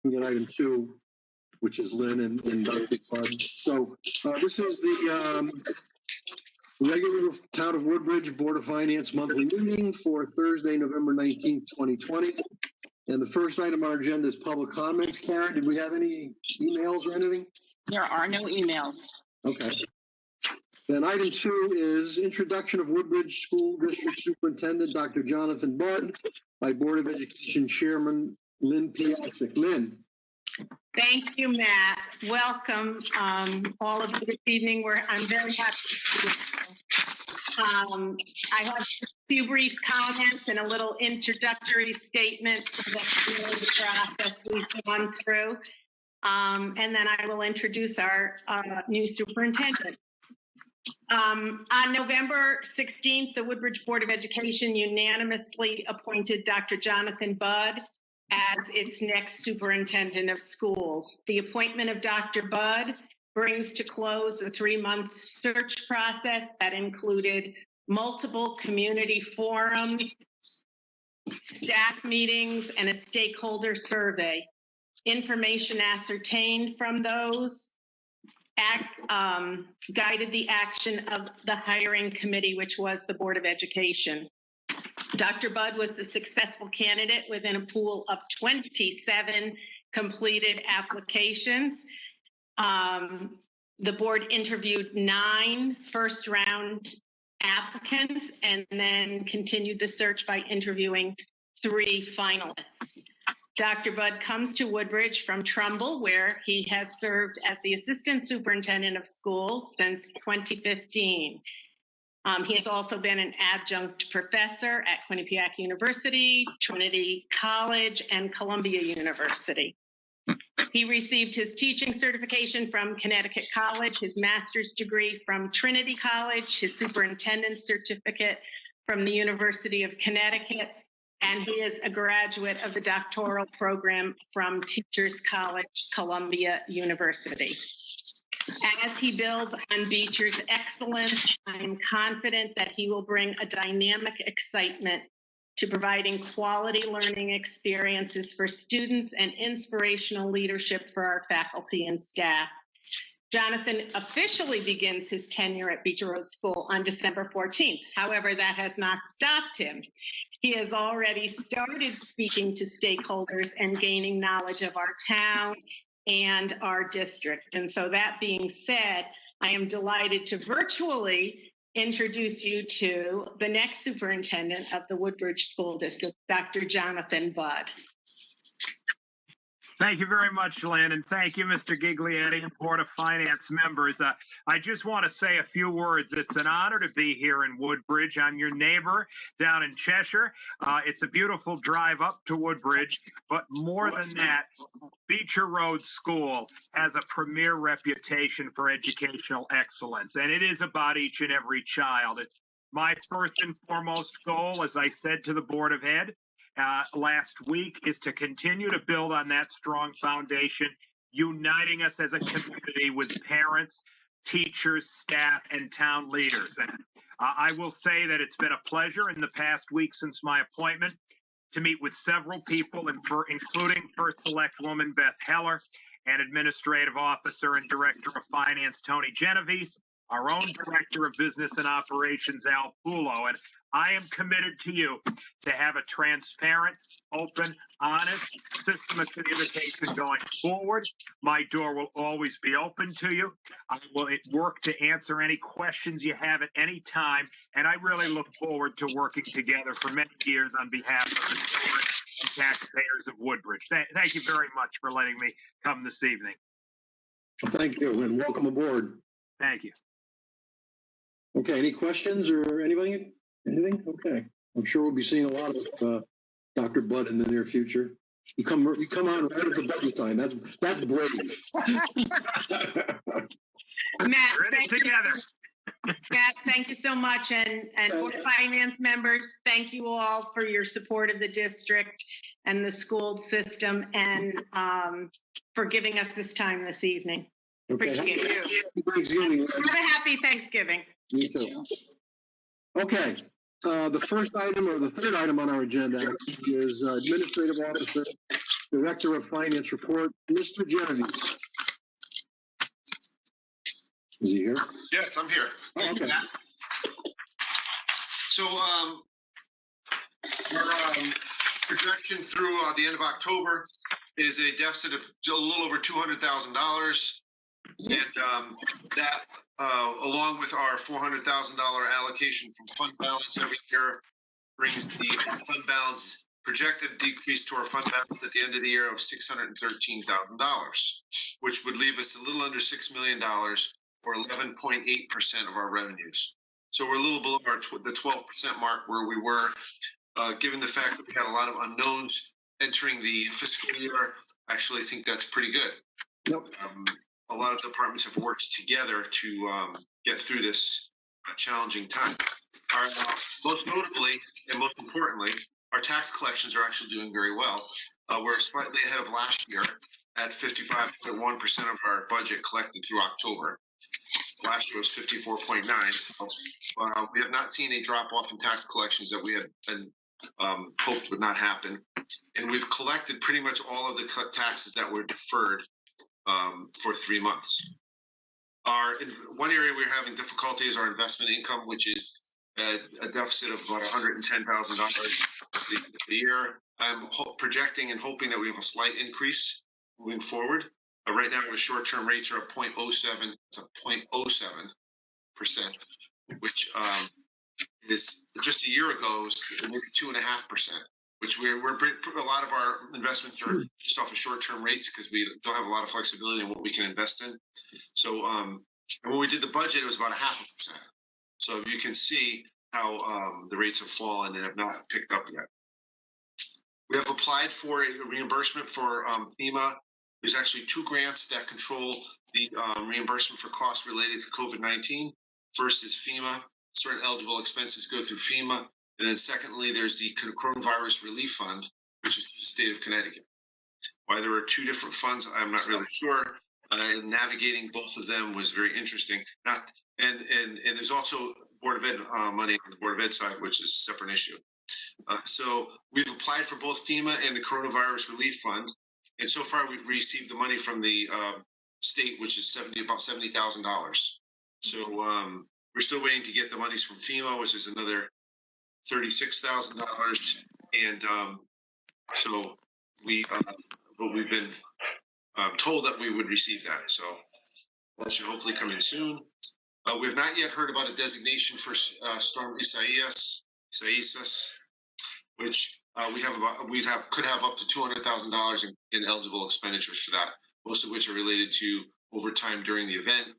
We get item 2, which is Lynn and Dr. Bud. So this is the regular Town of Woodbridge Board of Finance monthly meeting for Thursday, November 19th, 2020. And the first item on our agenda is public comments. Karen, did we have any emails or anything? There are no emails. Okay. Then item 2 is introduction of Woodbridge School District Superintendent Dr. Jonathan Budd by Board of Education Chairman Lynn Piasek. Lynn. Thank you, Matt. Welcome, all of you this evening. I'm very happy to be here. I have a few brief comments and a little introductory statement so that you know the process we've gone through. And then I will introduce our new superintendent. On November 16th, the Woodbridge Board of Education unanimously appointed Dr. Jonathan Budd as its next superintendent of schools. The appointment of Dr. Budd brings to close a 3-month search process that included multiple community forums, staff meetings, and a stakeholder survey. Information ascertained from those guided the action of the hiring committee, which was the Board of Education. Dr. Budd was the successful candidate within a pool of 27 completed applications. The board interviewed 9 first-round applicants and then continued the search by interviewing 3 finalists. Dr. Budd comes to Woodbridge from Trumbull, where he has served as the Assistant Superintendent of Schools since 2015. He has also been an adjunct professor at Quinnipiac University, Trinity College, and Columbia University. He received his teaching certification from Connecticut College, his master's degree from Trinity College, his superintendent's certificate from the University of Connecticut, and he is a graduate of the doctoral program from Teachers College, Columbia University. As he builds on Beecher's excellence, I am confident that he will bring a dynamic excitement to providing quality learning experiences for students and inspirational leadership for our faculty and staff. Jonathan officially begins his tenure at Beecher Road School on December 14th. However, that has not stopped him. He has already started speaking to stakeholders and gaining knowledge of our town and our district. And so that being said, I am delighted to virtually introduce you to the next superintendent of the Woodbridge School District, Dr. Jonathan Budd. Thank you very much, Lynn, and thank you, Mr. Giglietti and Board of Finance members. I just want to say a few words. It's an honor to be here in Woodbridge. I'm your neighbor down in Cheshire. It's a beautiful drive up to Woodbridge, but more than that, Beecher Road School has a premier reputation for educational excellence, and it is about each and every child. It's my first and foremost goal, as I said to the Board of Ed, last week, is to continue to build on that strong foundation, uniting us as a community with parents, teachers, staff, and town leaders. And I will say that it's been a pleasure in the past week since my appointment to meet with several people, including First Select Woman Beth Heller and Administrative Officer and Director of Finance Tony Genovese, our own Director of Business and Operations Al Pulo. And I am committed to you to have a transparent, open, honest system of communication going forward. My door will always be open to you. I will work to answer any questions you have at any time, and I really look forward to working together for many years on behalf of the board and taxpayers of Woodbridge. Thank you very much for letting me come this evening. Thank you, and welcome aboard. Thank you. Okay, any questions or anybody? Anything? Okay. I'm sure we'll be seeing a lot of Dr. Budd in the near future. You come on right at the budget time. That's brave. Matt, We're in it together. Matt, thank you so much. And Board of Finance members, thank you all for your support of the district and the school system, and for giving us this time this evening. Okay. Appreciate it. Happy Thanksgiving. Have a happy Thanksgiving. You too. Okay. The first item, or the third item on our agenda, is Administrative Officer Director of Finance report, Mr. Genovese. Is he here? Yes, I'm here. Oh, okay. So, our projection through the end of October is a deficit of a little over $200,000. And that, along with our $400,000 allocation from fund balance every year, brings the fund balance projected decrease to our fund balance at the end of the year of $613,000, which would leave us a little under $6 million, or 11.8% of our revenues. So we're a little below the 12% mark where we were, given the fact that we had a lot of unknowns entering the fiscal year. I actually think that's pretty good. Yep. A lot of departments have worked together to get through this challenging time. Our, most notably and most importantly, our tax collections are actually doing very well. We're slightly ahead of last year at 55.1% of our budget collected through October. Last year was 54.9. So, we have not seen a drop off in tax collections that we had been, hoped would not happen. And we've collected pretty much all of the taxes that were deferred for 3 months. One area we're having difficulty is our investment income, which is a deficit of about $110,000 a year. I'm projecting and hoping that we have a slight increase moving forward. Right now, the short-term rates are at 0.07. It's a 0.07%, which is just a year ago was maybe 2.5%. Which we're a lot of our investments are just off of short-term rates because we don't have a lot of flexibility in what we can invest in. So, and when we did the budget, it was about 0.5%. So you can see how the rates have fallen and have not picked up yet. We have applied for a reimbursement for FEMA. There's actually 2 grants that control the reimbursement for costs related to COVID-19. First is FEMA. Certain eligible expenses go through FEMA. And then secondly, there's the Coronavirus Relief Fund, which is the state of Connecticut. Why there are 2 different funds, I'm not really sure. Navigating both of them was very interesting. And there's also Board of Ed money on the Board of Ed side, which is a separate issue. So we've applied for both FEMA and the Coronavirus Relief Fund. And so far we've received the money from the state, which is about $70,000. So we're still waiting to get the monies from FEMA, which is another $36,000. And so but we've been told that we would receive that. So that should hopefully come in soon. We have not yet heard about a designation for Storm Isaias, which could have up to $200,000 in eligible expenditures for that, most of which are related to overtime during the event,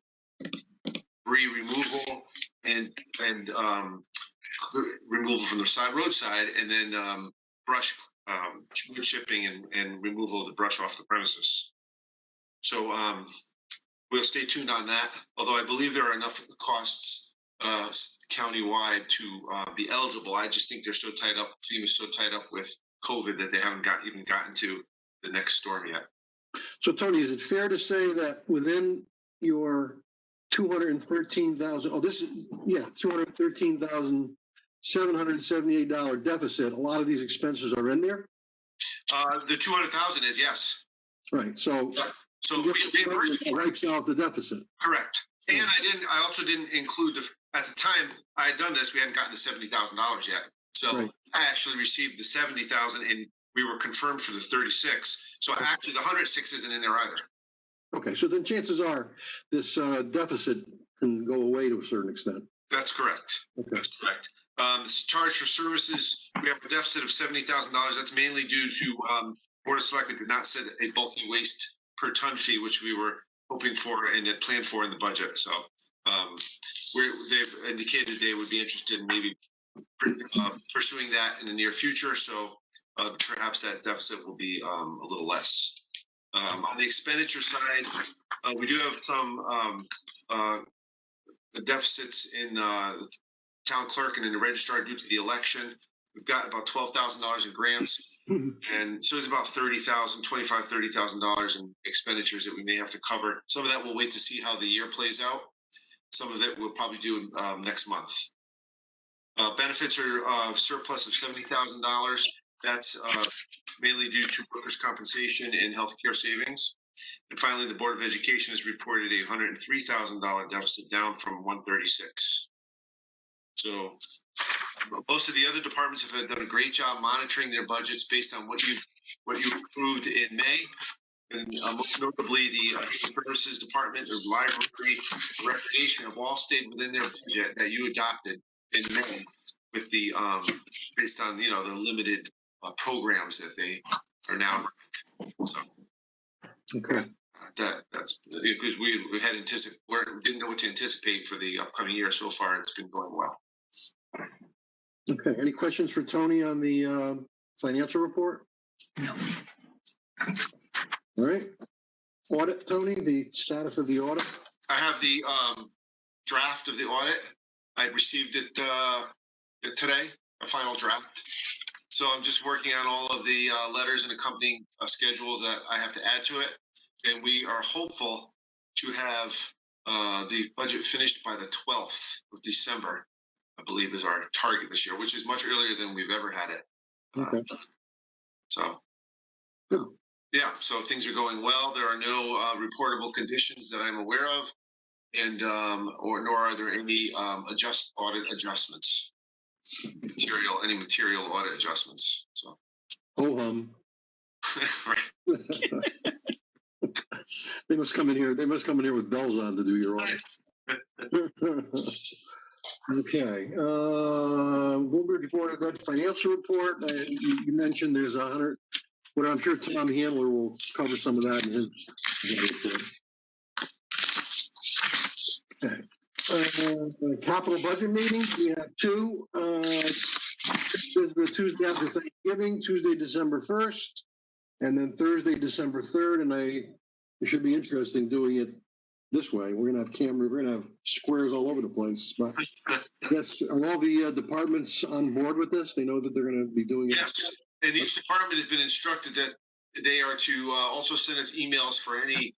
debris removal, and removal from the roadside, and then brush, wood chipping, and removal of the brush off the premises. So we'll stay tuned on that. Although I believe there are enough costs countywide to be eligible. I just think they're so tied up. FEMA is so tied up with COVID that they haven't even gotten to the next storm yet. So Tony, is it fair to say that within your $213,778 deficit, a lot of these expenses are in there? The 200,000 is, yes. Right. So if we reimburse for it, writes out the deficit. correct. And I also didn't include at the time I had done this, we hadn't gotten the $70,000 yet. So right. I actually received the 70,000 and we were confirmed for the 36. So actually the 106 isn't in there either. Okay. So then chances are this deficit can go away to a certain extent. That's correct. Okay. That's correct. This charge for services, we have a deficit of $70,000. That's mainly due to Board of Selectmen did not set a bulky waste per ton fee, which we were hoping for and had planned for in the budget. So they've indicated they would be interested in maybe pursuing that in the near future. So perhaps that deficit will be a little less. On the expenditure side, we do have some deficits in the town clerk and in the registrar due to the election. We've got about $12,000 in grants. And so it's about $30,000 in expenditures that we may have to cover. Some of that we'll wait to see how the year plays out. Some of it we'll probably do next month. Benefits are surplus of $70,000. That's mainly due to workers' compensation and healthcare savings. And finally, the Board of Education has reported a $103,000 deficit, down from 136. So most of the other departments have done a great job monitoring their budgets based on what you approved in May. And most notably, the Services Department, the Library, Recreation have all stayed within their budget that you adopted in May, with the based on the limited programs that they are now running. So Okay. that's because we didn't know what to anticipate for the upcoming year. So far, it's been going well. Okay. Any questions for Tony on the financial report? No. All right. Audit, Tony, the status of the audit. I have the draft of the audit. I received it today, a final draft. So I'm just working on all of the letters and accompanying schedules that I have to add to it. And we are hopeful to have the budget finished by the 12th of December, I believe is our target this year, which is much earlier than we've ever had it. Okay. So, Good. yeah, so things are going well. There are no reportable conditions that I'm aware of, and nor are there any audit adjustments, any material audit adjustments. So, Oh, right. They must come in here. They must come in here with bells on to do your audit. Okay. Woodbridge Board of Ed financial report. You mentioned there's 100. But I'm sure Tom Handler will cover some of that in his report. Okay. Capital budget meetings. We have two. The Tuesday after Thanksgiving, Tuesday, December 1st, and then Thursday, December 3rd. And it should be interesting doing it this way. We're going to have cameras. We're going to have squares all over the place. But yes, are all the departments on board with this? They know that they're going to be doing it. Yes. And each department has been instructed that they are to also send us emails for any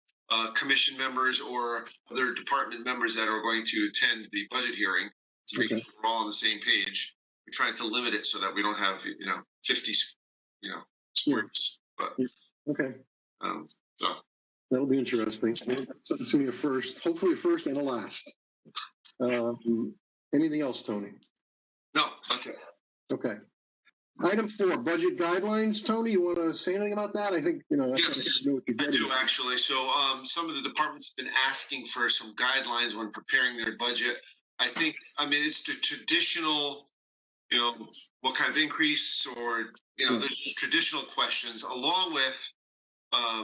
commission members or other department members that are going to attend the budget hearing to make sure we're all on the same page. We're trying to limit it so that we don't have 50 squares. But okay, so that'll be interesting. So it's gonna be a first, hopefully a first and a last. Anything else, Tony? No, that's it. Okay. Item 4, budget guidelines. Tony, you want to say anything about that? I think, Yes, know what you're I getting do at. actually. So some of the departments have been asking for some guidelines when preparing their budget. It's the traditional, what kind of increase or, there's just traditional questions along with, a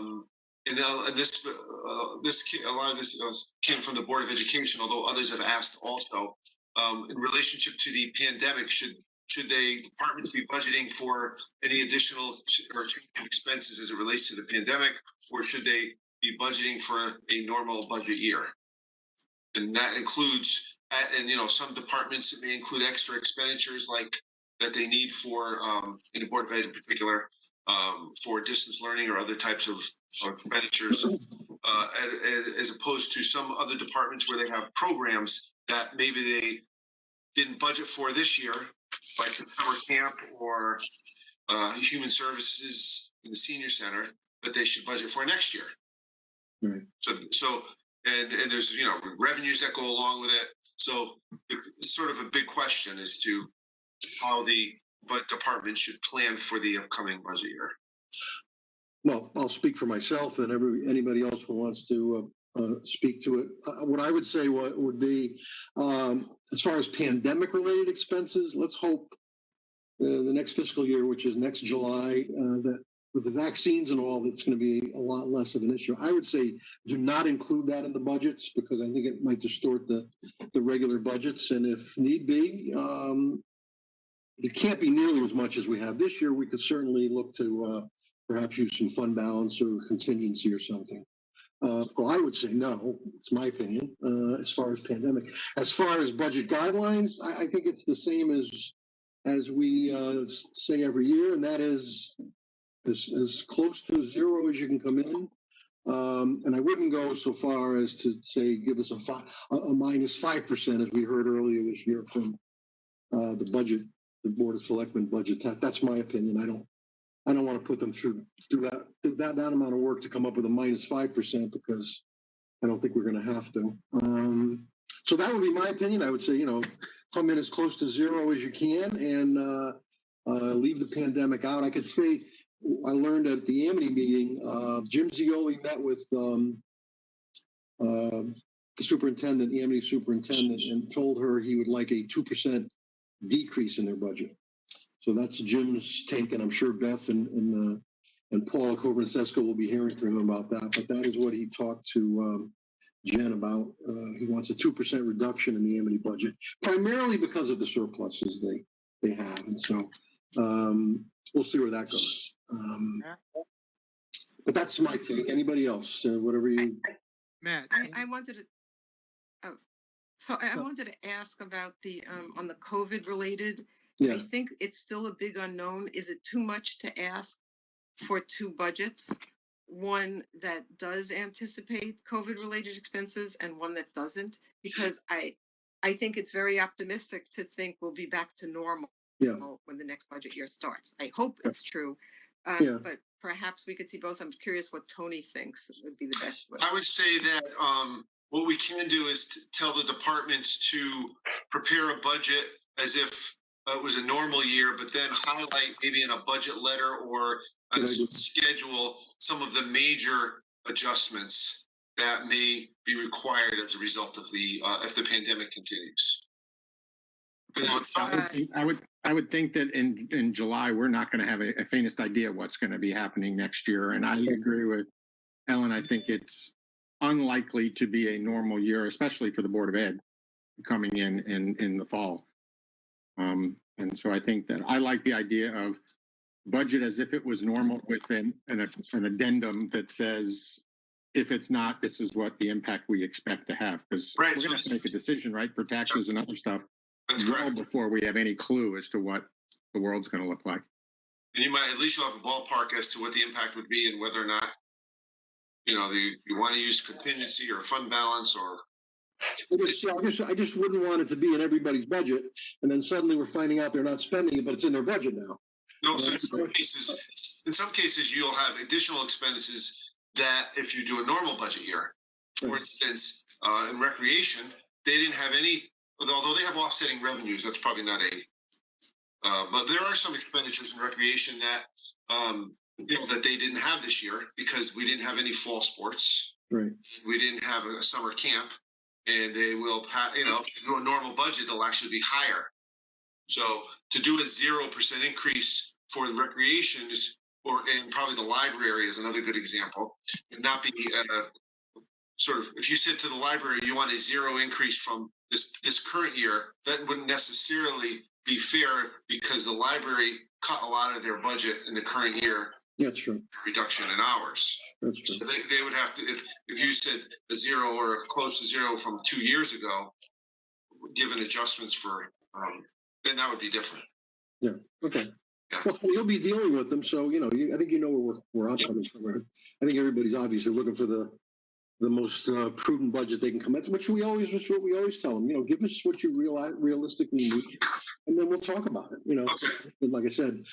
lot of this came from the Board of Education, although others have asked also, in relationship to the pandemic, should departments be budgeting for any additional or expenses as it relates to the pandemic, or should they be budgeting for a normal budget year? And that includes, some departments, it may include extra expenditures like that they need for, in the Board of Ed in particular, for distance learning or other types of expenditures, as opposed to some other departments where they have programs that maybe they didn't budget for this year, like the summer camp or human services in the senior center, but they should budget for next year. Right. So there's revenues that go along with it. So it's sort of a big question as to how the department should plan for the upcoming budget year. Well, I'll speak for myself and anybody else who wants to speak to it. What I would say would be, as far as pandemic-related expenses, let's hope the next fiscal year, which is next July, that with the vaccines and all, that's going to be a lot less of an issue. I would say do not include that in the budgets because I think it might distort the regular budgets. And if need be, it can't be nearly as much as we have this year. We could certainly look to perhaps use some fund balance or contingency or something. So I would say no. It's my opinion as far as pandemic. As far as budget guidelines, I think it's the same as we say every year, and that is as close to zero as you can come in. And I wouldn't go so far as to say give us a minus 5% as we heard earlier this year from the budget, the Board of Selectmen budget. That's my opinion. I don't want to put them through that amount of work to come up with a -5% because I don't think we're going to have to. So that would be my opinion. I would say, come in as close to zero as you can and leave the pandemic out. I could say I learned at the Amity meeting, Jim Zioli met with the superintendent, the Amity superintendent, and told her he would like a 2% decrease in their budget. So that's Jim's take, and I'm sure Beth and Paul Covernsesko will be hearing from him about that. But that is what he talked to Jen about. He wants a 2% reduction in the Amity budget, primarily because of the surpluses they have, and so we'll see where that goes. But that's my take. Anybody else? Whatever you. Matt. I wanted to. I wanted to ask about the on the COVID related. Yeah. I think it's still a big unknown. Is it too much to ask for two budgets? One that does anticipate COVID related expenses and one that doesn't? Because I think it's very optimistic to think we'll be back to normal when the next budget year starts. I hope it's true. But perhaps we could see both. I'm curious what Tony thinks would be the best way. I would say that what we can do is tell the departments to prepare a budget as if it was a normal year, but then highlight maybe in a budget letter or a schedule some of the major adjustments that may be required as a result of the if the pandemic continues. I would think that in July we're not going to have a faintest idea what's going to be happening next year, and I agree with Ellen. I think it's unlikely to be a normal year, especially for the Board of Ed coming in the fall. And so I think that I like the idea of budget as if it was normal with an addendum that says, if it's not, this is what the impact we expect to have. Because we're going to have to make a decision, right, for taxes and other stuff before we have any clue as to what the world's going to look like. And you might, at least you'll have a ballpark as to what the impact would be and whether or not, you want to use contingency or fund balance or. I just wouldn't want it to be in everybody's budget, and then suddenly we're finding out they're not spending it, but it's in their budget now. No, so in some cases, you'll have additional expenses that if you do a normal budget year, for instance, in recreation, they didn't have any. Although they have offsetting revenues, that's probably not but there are some expenditures in recreation that that they didn't have this year because we didn't have any fall sports. Right. We didn't have a summer camp. And they will, do a normal budget, they'll actually be higher. So to do a 0% increase for the recreation and probably the library is another good example, and not be if you said to the library, you want a 0 increase from this current year, that wouldn't necessarily be fair because the library cut a lot of their budget in the current year. That's true. Reduction in hours. That's true. So they would have to, if you said a 0 or close to 0 from 2 years ago, given adjustments for, then that would be different. Yeah. Okay. Yeah. Well, you'll be dealing with them, so I think where I'm coming from. I think everybody's obviously looking for the most prudent budget they can come at, which we always tell them. Give us what you realistically need, and then we'll talk about it. Okay. But like I said,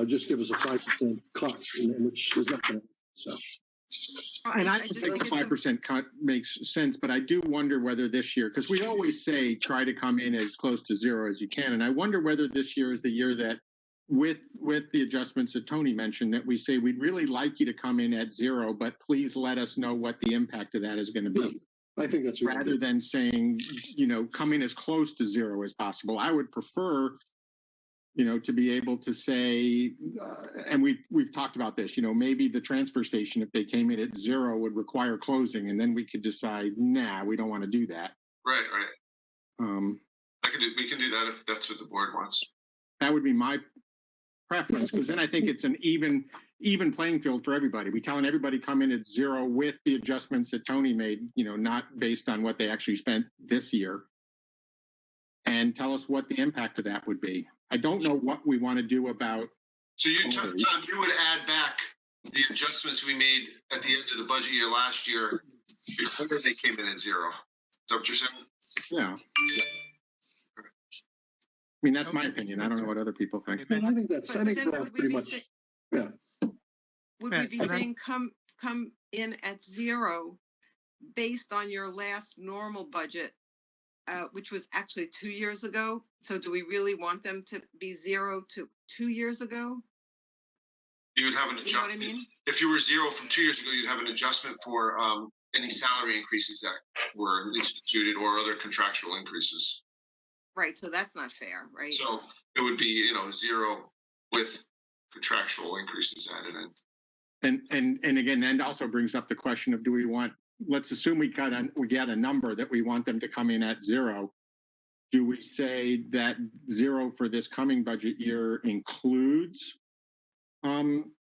just give us a 5% cut, which is not going to. So. And I think a 5% cut makes sense, but I do wonder whether this year, because we always say try to come in as close to 0 as you can, and I wonder whether this year is the year that, with the adjustments that Tony mentioned, that we say we'd really like you to come in at 0, but please let us know what the impact of that is going to be. I think that's rather than saying, come in as close to 0 as possible. I would prefer, to be able to say, and we've talked about this, maybe the transfer station, if they came in at 0, would require closing, and then we could decide, nah, we don't want to do that. Right. We can do that if that's what the board wants. That would be my preference, because then I think it's an even playing field for everybody. We telling everybody come in at 0 with the adjustments that Tony made, not based on what they actually spent this year, and tell us what the impact of that would be. I don't know what we want to do about. So Tom, you would add back the adjustments we made at the end of the budget year last year before they came in at 0. Is that what you're saying? Yeah. I mean, that's my opinion. I don't know what other people think. I think that's pretty much. Would we Yeah, be and I- saying come in at zero based on your last normal budget, which was actually 2 years ago? So do we really want them to be zero to 2 years ago? You would have an You know what I adjustment. mean? If you were zero from 2 years ago, you'd have an adjustment for any salary increases that were instituted or other contractual increases. Right, so that's not fair, right? So it would be, zero with contractual increases added in. And again, that also brings up the question of, do we want, let's assume we get a number that we want them to come in at zero. Do we say that zero for this coming budget year includes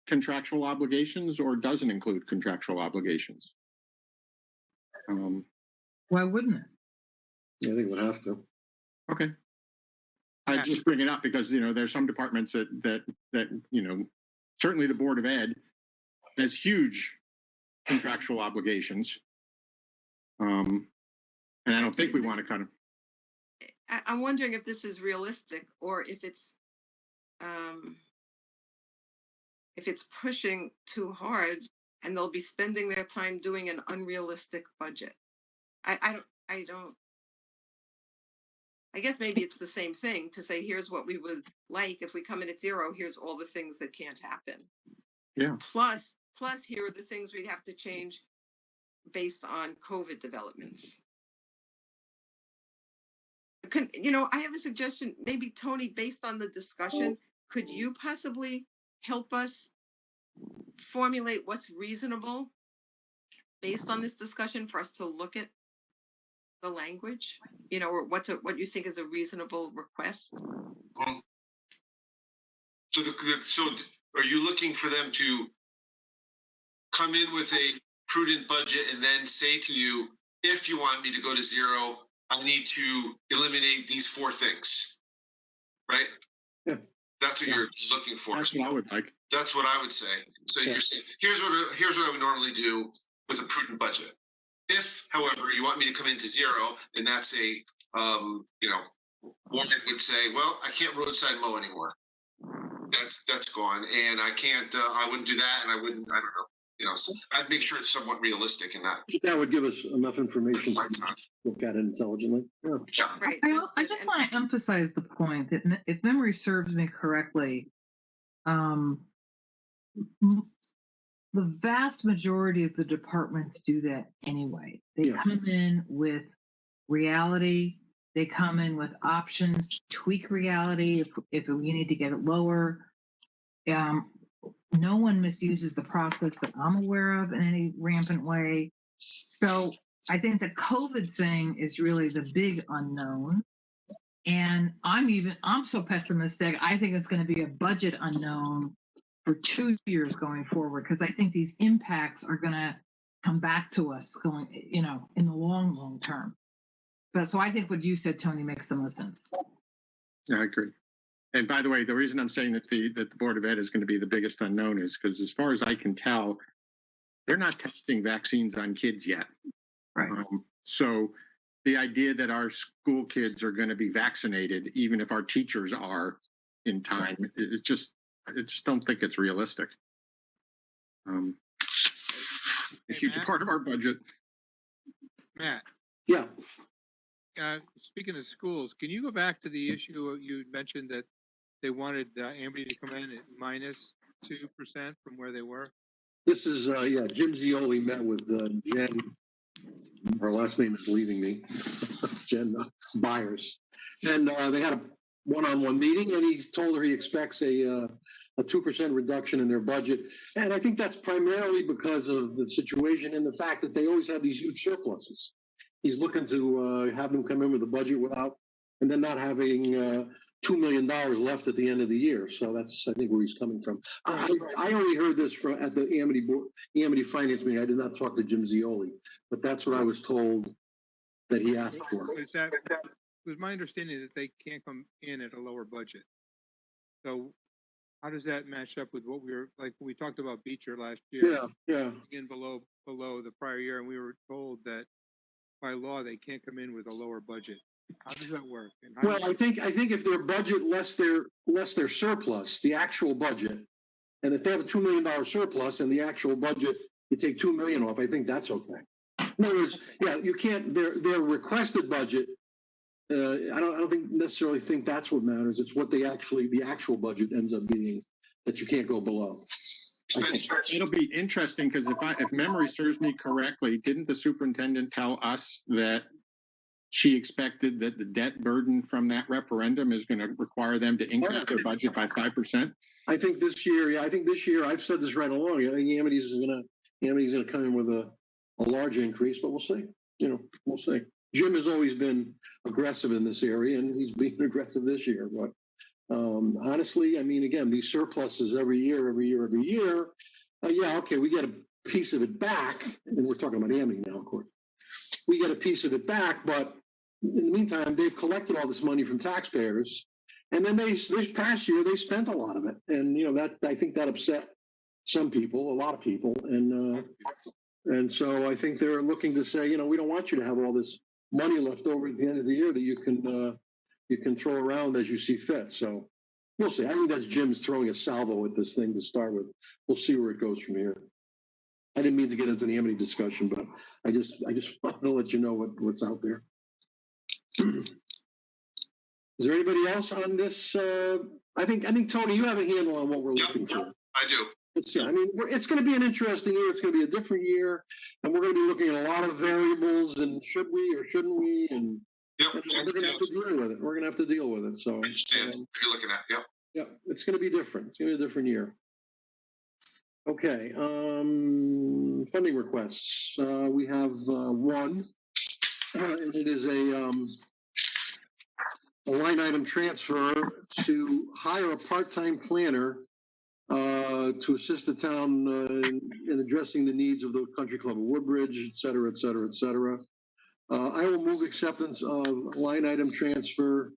contractual obligations or doesn't include contractual obligations? Why wouldn't it? Yeah, I think we'll have to. Okay. I just bring it up because, there's some departments that, certainly the Board of Ed has huge contractual obligations. And I don't think we want to kind of. I'm wondering if this is realistic or if it's pushing too hard and they'll be spending their time doing an unrealistic budget. I guess maybe it's the same thing to say, here's what we would like. If we come in at zero, here's all the things that can't happen. Yeah. Plus here are the things we'd have to change based on COVID developments. I have a suggestion, maybe Tony, based on the discussion, could you possibly help us formulate what's reasonable based on this discussion for us to look at the language, or what you think is a reasonable request? So are you looking for them to come in with a prudent budget and then say to you, if you want me to go to zero, I need to eliminate these 4 things, right? Yeah. That's what you're looking for. That's what I would like. That's what I would say. So Yeah. you're saying, here's what I would normally do with a prudent budget. If, however, you want me to come into zero, and that's a, one would say, well, I can't roadside mow anymore. That's gone, and I can't. I wouldn't do that, and I don't know. So I'd make sure it's somewhat realistic in that. That would give us enough information to look at it intelligently. Yeah. Yeah. Right. I just want to emphasize the point that if memory serves me correctly, the vast majority of the departments do that anyway. They Yeah. come in with reality. They come in with options to tweak reality if we need to get it lower. No one misuses the process that I'm aware of in any rampant way. So I think the COVID thing is really the big unknown. And I'm so pessimistic. I think it's going to be a budget unknown for 2 years going forward, because I think these impacts are going to come back to us going, in the long term. But so I think what you said, Tony, makes the most sense. Yeah, I agree. And by the way, the reason I'm saying that the Board of Ed is going to be the biggest unknown is because, as far as I can tell, they're not testing vaccines on kids yet. Right. So the idea that our school kids are going to be vaccinated, even if our teachers are in time, I just don't think it's realistic. A huge Matt? part of our budget. Matt, Yeah. speaking of schools, can you go back to the issue you mentioned that they wanted Amity to come in at -2% from where they were? This is, Jim Zioli met with Jen. Her last name is leaving me. Jen Byers. And they had a one-on-one meeting, and he told her he expects a 2% reduction in their budget. And I think that's primarily because of the situation and the fact that they always have these huge surpluses. He's looking to have them come in with a budget and then not having $2 million left at the end of the year. So that's, I think, where he's coming from. I only heard this at the Amity Finance meeting. I did not talk to Jim Zioli, but that's what I was told that he asked for. It was my understanding that they can't come in at a lower budget. So how does that match up with what we talked about Beecher last year? Yeah. In below the prior year, and we were told that by law they can't come in with a lower budget. How does that work? Well, I think if their budget less their surplus, the actual budget, And if they have a $2 million surplus and the actual budget, you take 2 million off, I think that's okay. In other words, yeah, you can't, their requested budget, I don't necessarily think that's what matters. It's what they actually, the actual budget ends up being that you can't go below. It'll be interesting because if memory serves me correctly, didn't the superintendent tell us that she expected that the debt burden from that referendum is going to require them to increase their budget by 5%? I think this year, I've said this right along. I think Amity's gonna come in with a large increase, but we'll see. We'll see. Jim has always been aggressive in this area, and he's being aggressive this year. But honestly, I mean, again, these surpluses every year. Yeah, okay, we get a piece of it back, and we're talking about Amity now, of course. We get a piece of it back, but in the meantime, they've collected all this money from taxpayers, and then this past year they spent a lot of it, and that I think that upset some people, a lot of people, and so I think they're looking to say, we don't want you to have all this money left over at the end of the year that you can throw around as you see fit. So we'll see. I think that's Jim's throwing a salvo at this thing to start with. We'll see where it goes from here. I didn't mean to get into the Amity discussion, but I just wanted to let you know what's out there. Is there anybody else on this? I think Tony, you have a handle on what we're looking for. I do. I mean, it's going to be an interesting year. It's going to be a different year, and we're going to be looking at a lot of variables. And should we or shouldn't we? And Yep, we're going to have to deal with it. We're going to have to deal with it. So I understand what you're looking at. Yep. yeah, it's going to be different. It's going to be a different year. Okay, funding requests. We have one, and it is a line item transfer to hire a part-time planner to assist the town in addressing the needs of the country club of Woodbridge, et cetera, et cetera, et cetera. I will move acceptance of line item transfer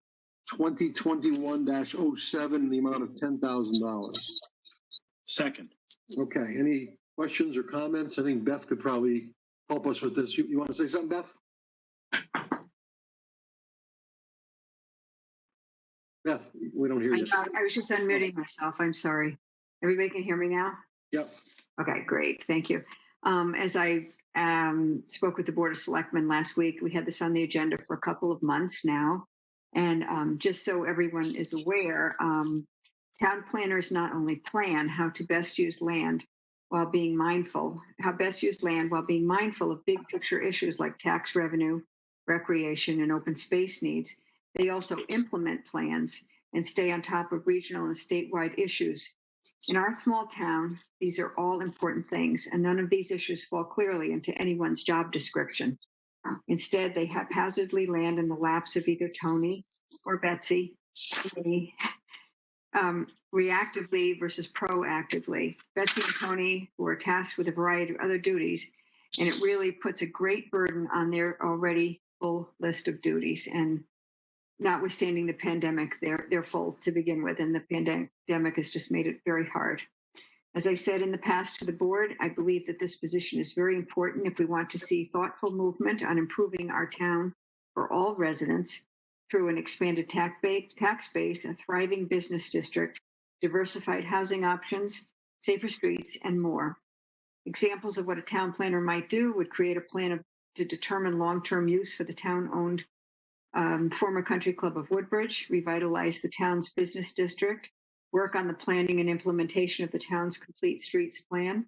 2021-07 in the amount of $10,000. Second. Okay, any questions or comments? I think Beth could probably help us with this. You want to say something, Beth? Beth, we don't hear I you. know, I was just unmuting myself. I'm sorry. Everybody can hear me now? Yep. Okay, great. Thank you. As I spoke with the Board of Selectmen last week, we had this on the agenda for a couple of months now. And just so everyone is aware, town planners not only plan how to best use land while being mindful, of big picture issues like tax revenue, recreation, and open space needs, they also implement plans and stay on top of regional and statewide issues. In our small town, these are all important things, and none of these issues fall clearly into anyone's job description. Instead, they haphazardly land in the laps of either Tony or Betsy, me, reactively versus proactively. Betsy and Tony, who are tasked with a variety of other duties, and it really puts a great burden on their already full list of duties. And notwithstanding the pandemic, they're full to begin with, and the pandemic has just made it very hard. As I said in the past to the board, I believe that this position is very important if we want to see thoughtful movement on improving our town for all residents through an expanded tax base, a thriving business district, diversified housing options, safer streets, and more. Examples of what a town planner might do would create a plan to determine long-term use for the town-owned former country club of Woodbridge, revitalize the town's business district, work on the planning and implementation of the town's complete streets plan,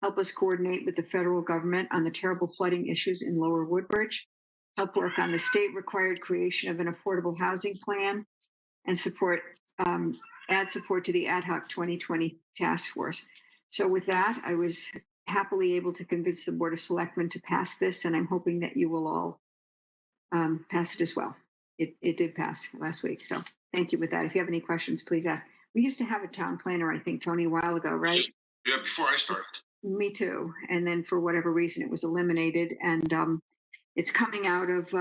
help us coordinate with the federal government on the terrible flooding issues in Lower Woodbridge, help work on the state-required creation of an affordable housing plan, and add support to the ad hoc 2020 task force. So with that, I was happily able to convince the Board of Selectmen to pass this, and I'm hoping that you will all pass it as well. It did pass last week. So thank you with that. If you have any questions, please ask. We used to have a town planner, I think, Tony, a while ago, right? Yeah, before I started. Me too. And then for whatever reason, it was eliminated. And it's coming out of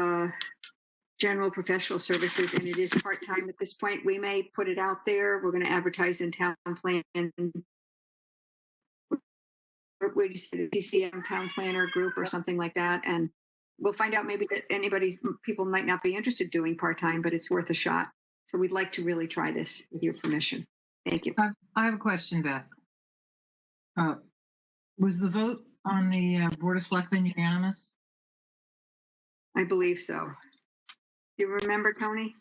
general professional services, and it is part-time at this point. We may put it out there. We're going to advertise in town plan. Where do you see the DCM town planner group or something like that? And we'll find out maybe that people might not be interested in doing part-time, but it's worth a shot. So we'd like to really try this with your permission. Thank you. I have a question, Beth. Was the vote on the Board of Selectmen unanimous? I believe so. You remember, Tony?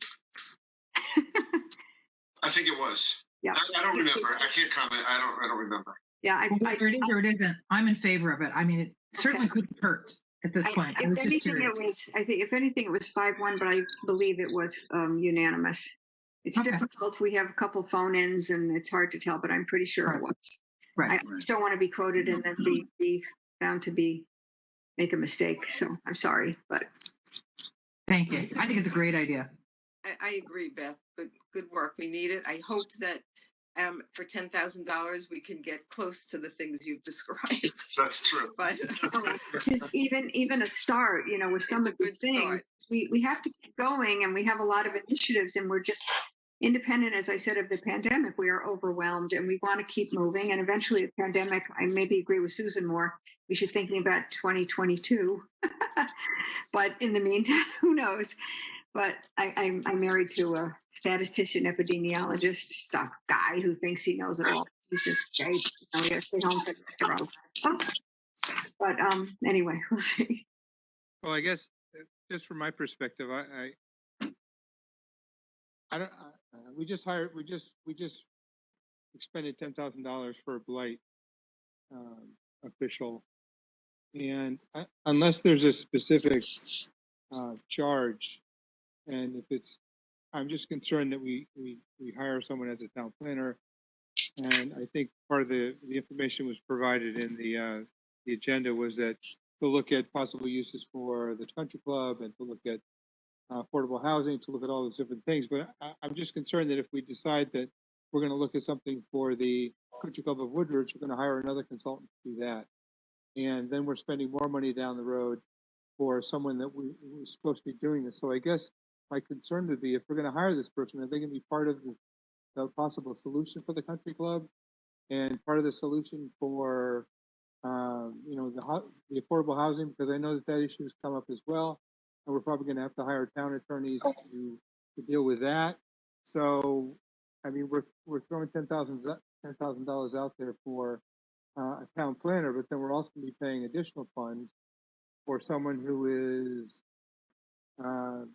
I think it was. Yeah. I don't remember. I can't comment. I don't remember. Yeah, Whether it is or it isn't, I'm in favor of it. I mean, it certainly couldn't hurt at this point. I if was just anything, curious. it was, I think, if anything, it was 5-1, but I believe it was unanimous. It's Okay. difficult. We have a couple phone-ins and it's hard to tell, but I'm pretty sure it was. Right. I just don't want to be quoted and then be found to make a mistake. So I'm sorry, but Thank you. I think it's a great idea. I agree, Beth. Good work. We need it. I hope that for $10,000 we can get close to the things you've described. That's true. But just even a start, with some It's a of these good start. things, we have to keep going, and we have a lot of initiatives, and we're just independent, as I said, of the pandemic. We are overwhelmed, and we want to keep moving. And eventually, the pandemic. I maybe agree with Susan more. We should thinking about 2022. But in the meantime, who knows? But I'm married to a statistician, epidemiologist, stuff guy who thinks he knows it all. He's just gay. We gotta stay home for the rest of our lives. But anyway, we'll see. Well, I guess just from my perspective, I don't. We just expended $10,000 for a blight official, and unless there's a specific charge, and if it's, I'm just concerned that we hire someone as a town planner, and I think part of the information was provided in the agenda was that to look at possible uses for the country club and to look at affordable housing, to look at all those different things. But I'm just concerned that if we decide that we're going to look at something for the country club of Woodbridge, we're going to hire another consultant to do that, and then we're spending more money down the road for someone that we were supposed to be doing this. So I guess my concern would be, if we're going to hire this person, are they going to be part of the possible solution for the country club and part of the solution for the affordable housing? Because I know that issue has come up as well, and we're probably going to have to hire town attorneys to deal with that. So, I mean, we're throwing $10,000 out there for a town planner, but then we're also going to be paying additional funds for someone who is, a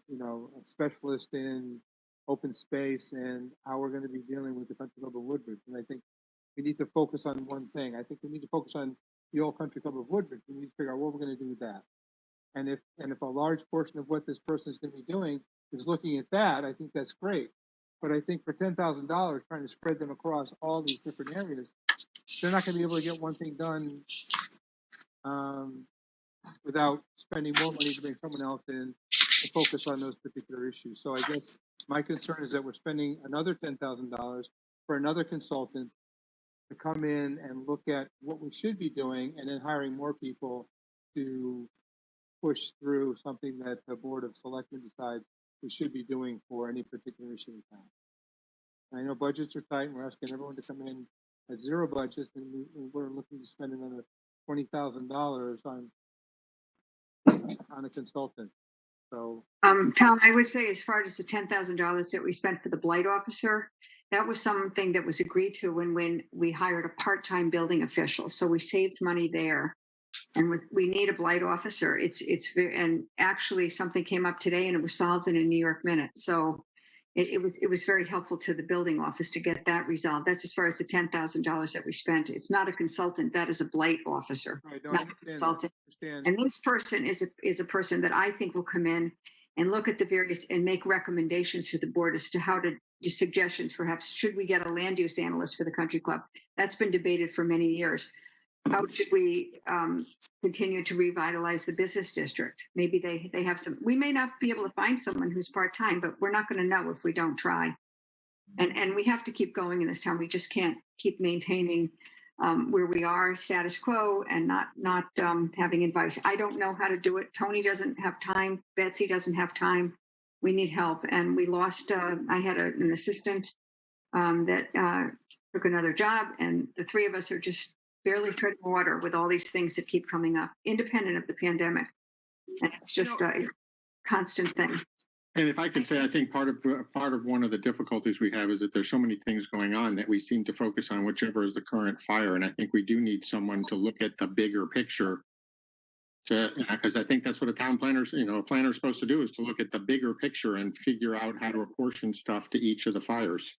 specialist in open space and how we're going to be dealing with the country club of Woodbridge. And I think we need to focus on one thing. I think we need to focus on the old country club of Woodbridge. We need to figure out what we're going to do with that. And if a large portion of what this person is going to be doing is looking at that, I think that's great. But I think for $10,000, trying to spread them across all these different areas, they're not going to be able to get one thing done without spending more money to bring someone else in to focus on those particular issues. So I guess my concern is that we're spending another $10,000 for another consultant to come in and look at what we should be doing, and then hiring more people to push through something that the Board of Selectmen decides we should be doing for any particular issue in town. I know budgets are tight, and we're asking everyone to come in at zero budgets, and we're looking to spend another $20,000 on a consultant. So, Tom, I would say, as far as the $10,000 that we spent for the blight officer, that was something that was agreed to when we hired a part-time building official. So we saved money there. And we need a blight officer. It's very, and actually something came up today and it was solved in a New York minute. So it was very helpful to the building office to get that resolved. That's as far as the $10,000 that we spent. It's not a consultant. That is a blight officer, not a consultant. And this person is a person that I think will come in and look at the various and make recommendations to the board as to how to suggestions. Perhaps should we get a land use analyst for the country club? That's been debated for many years. How should we continue to revitalize the business district? Maybe they have some, we may not be able to find someone who's part-time, but we're not going to know if we don't try. And we have to keep going in this town. We just can't keep maintaining where we are, status quo, and not having advice. I don't know how to do it. Tony doesn't have time. Betsy doesn't have time. We need help. And we lost, I had an assistant that took another job, and the three of us are just barely treading water with all these things that keep coming up, independent of the pandemic. And it's just a constant thing. And if I could say, I think part of one of the difficulties we have is that there's so many things going on that we seem to focus on whichever is the current fire. And I think we do need someone to look at the bigger picture. Because I think that's what a town planner, a planner is supposed to do, is to look at the bigger picture and figure out how to apportion stuff to each of the fires.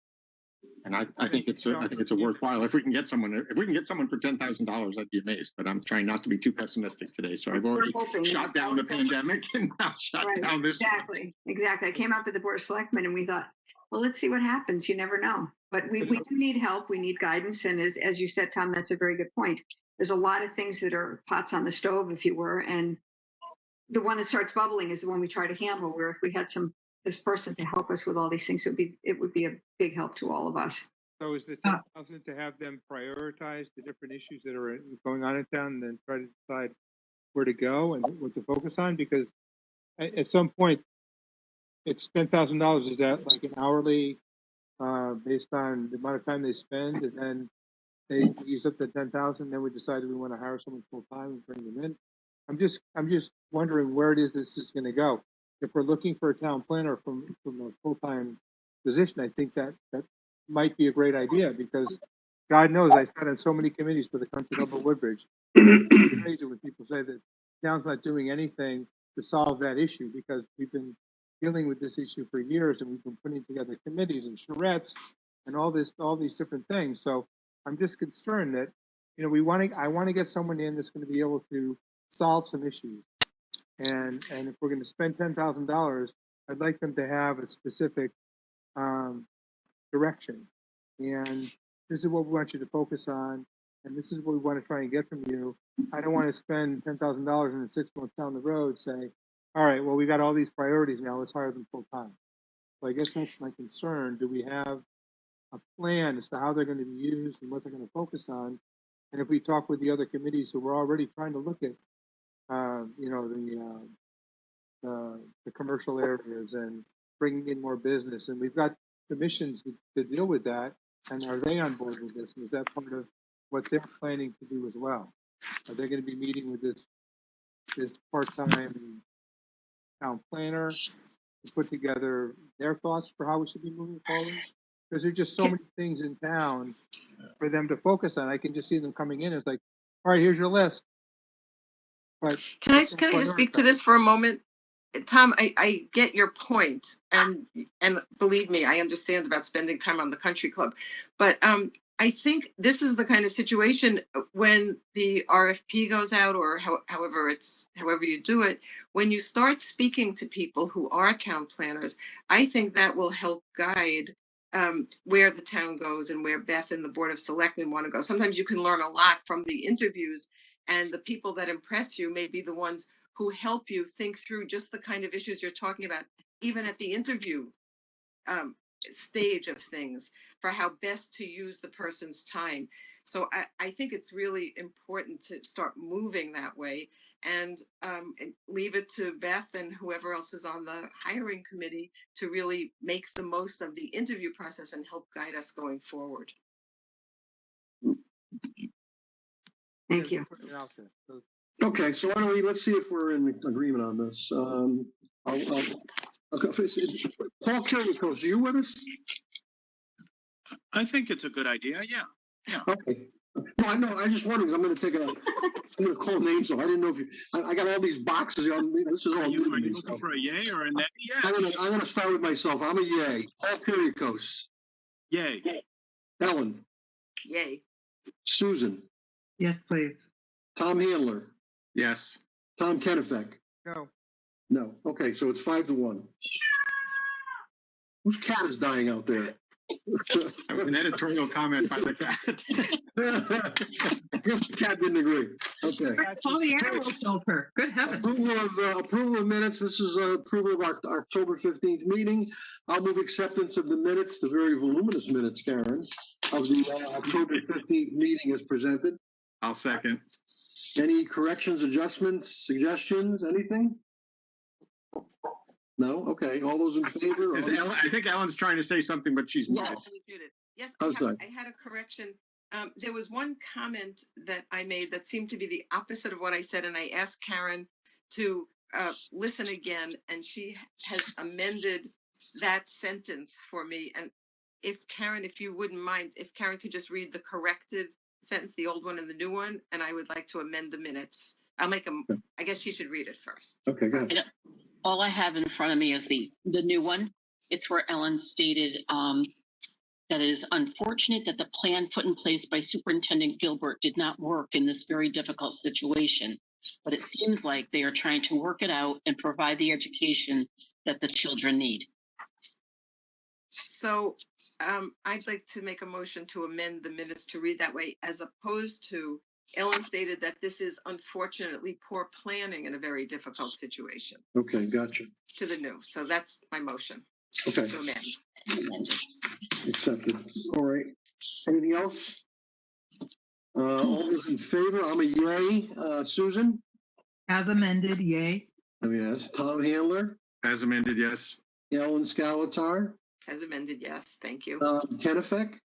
And I think it's a worthwhile. If we can get someone for $10,000, I'd be amazed. But I'm trying not to be too pessimistic today. So I've already shot down the pandemic and now shot down this. Exactly. I came up with the Board of Selectmen and we thought, well, let's see what happens. You never know. But we do need help. We need guidance. And as you said, Tom, that's a very good point. There's a lot of things that are pots on the stove, if you were. And the one that starts bubbling is the one we try to handle, where if we had this person to help us with all these things, it would be a big help to all of us. So is the 10,000 to have them prioritize the different issues that are going on in town and then try to decide where to go and what to focus on? Because at some point, it's $10,000. Is that like an hourly based on the amount of time they spend, and then they use up the 10,000, then we decide that we want to hire someone full time and bring them in? I'm just wondering where it is this is going to go. If we're looking for a town planner from a full time position, I think that might be a great idea, because God knows I sat on so many committees for the Country Club of Woodbridge. It's crazy when people say that town's not doing anything to solve that issue, because we've been dealing with this issue for years, and we've been putting together committees and charrettes and all these different things. So I'm just concerned that, I want to get someone in that's going to be able to solve some issues. And if we're going to spend $10,000, I'd like them to have a specific direction. And this is what we want you to focus on, and this is what we want to try and get from you. I don't want to spend $10,000 and then 6 months down the road say, all right, well, we got all these priorities now, let's hire them full time. So I guess that's my concern. Do we have a plan as to how they're going to be used and what they're going to focus on? And if we talk with the other committees who are already trying to look at, the commercial areas and bringing in more business, and we've got commissions to deal with that, and are they on board with this? And is that part of what they're planning to do as well? Are they going to be meeting with this part-time town planner to put together their thoughts for how we should be moving forward? Because there's just so many things in town for them to focus on. I can just see them coming in. It's like, all right, here's your list. But Can I just speak to this for a moment? Tom, I get your point, and believe me, I understand about spending time on the country club, but I think this is the kind of situation when the RFP goes out, or however you do it, when you start speaking to people who are town planners, I think that will help guide where the town goes and where Beth and the Board of Selectmen want to go. Sometimes you can learn a lot from the interviews, and the people that impress you may be the ones who help you think through just the kind of issues you're talking about, even at the interview stage of things, for how best to use the person's time. So I think it's really important to start moving that way, and leave it to Beth and whoever else is on the hiring committee to really make the most of the interview process and help guide us going forward. Thank you. Okay, so let's see if we're in agreement on this. Paul Kiriakos, are you with us? I think it's a good idea. Yeah. Okay. No, I know. I just wondering. I'm going to call names. So I didn't know if I got all these boxes. This is all Are you new to me. looking for a yay or a nay? Yeah. I'm going to start with myself. I'm a yay. Paul Kiriakos. Yay. Ellen. Yay. Susan. Yes, please. Tom Handler. Yes. Tom Kennebec. No. No. Okay, so it's 5-1. Whose cat is dying out there? That was an editorial comment by the cat. I guess the cat didn't agree. Okay. Call the animal filter. Good heavens. Approval of minutes. This is approval of our October 15th meeting. I'll move acceptance of the minutes, the very voluminous minutes, Karen, of the October 15th meeting as presented. I'll second. Any corrections, adjustments, suggestions, anything? No? Okay. All those in favor? I think Ellen's trying to say something, but she's muted. Yes, I was muted. Yes, Oh, sorry. I had a correction. There was one comment that I made that seemed to be the opposite of what I said, and I asked Karen to listen again, and she has amended that sentence for me. And if Karen, if you wouldn't mind, if Karen could just read the corrected sentence, the old one and the new one, and I would like to amend the minutes. I'll make them, I guess she should read it first. Okay, go ahead. All I have in front of me is the new one. It's where Ellen stated that it is unfortunate that the plan put in place by Superintendent Gilbert did not work in this very difficult situation, but it seems like they are trying to work it out and provide the education that the children need. So I'd like to make a motion to amend the minutes to read that way, as opposed to Ellen stated that this is unfortunately poor planning in a very difficult situation, Okay, gotcha. to the new. So that's my motion Okay, to amend. It's amended. accepted. All right. Anything else? All those in favor? I'm a yay. Susan? As amended, yay. I mean, yes. Tom Handler? As amended, yes. Ellen Scalatar? As amended, yes, thank you. Kennebec?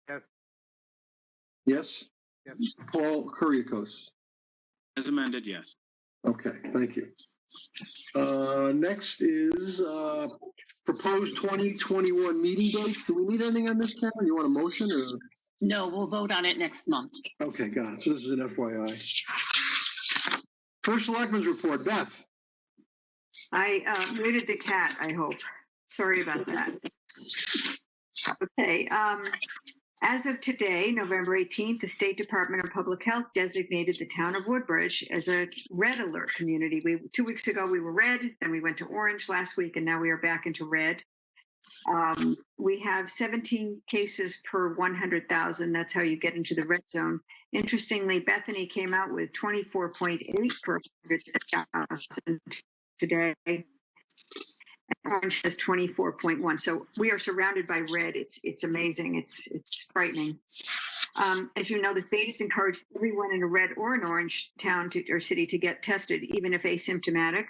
Yes. Yes? Yes. Paul Kuriakose? As amended, yes. Okay, thank you. Next is proposed 2021 meeting date. Do we need anything on this, Karen? You want a motion or? No, we'll vote on it next month. Okay, got it. So this is an FYI. First Selectmen's Report, Beth. I muted the cat, I hope. Sorry about that. Okay. As of today, November 18th, the State Department of Public Health designated the town of Woodbridge as a red alert community. 2 weeks ago, we were red, then we went to orange last week, and now we are back into red. We have 17 cases per 100,000. That's how you get into the red zone. Interestingly, Bethany came out with 24.8 per 100,000 today. Orange has 24.1. So we are surrounded by red. It's amazing. It's frightening. As you know, the state has encouraged everyone in a red or an orange town or city to get tested, even if asymptomatic.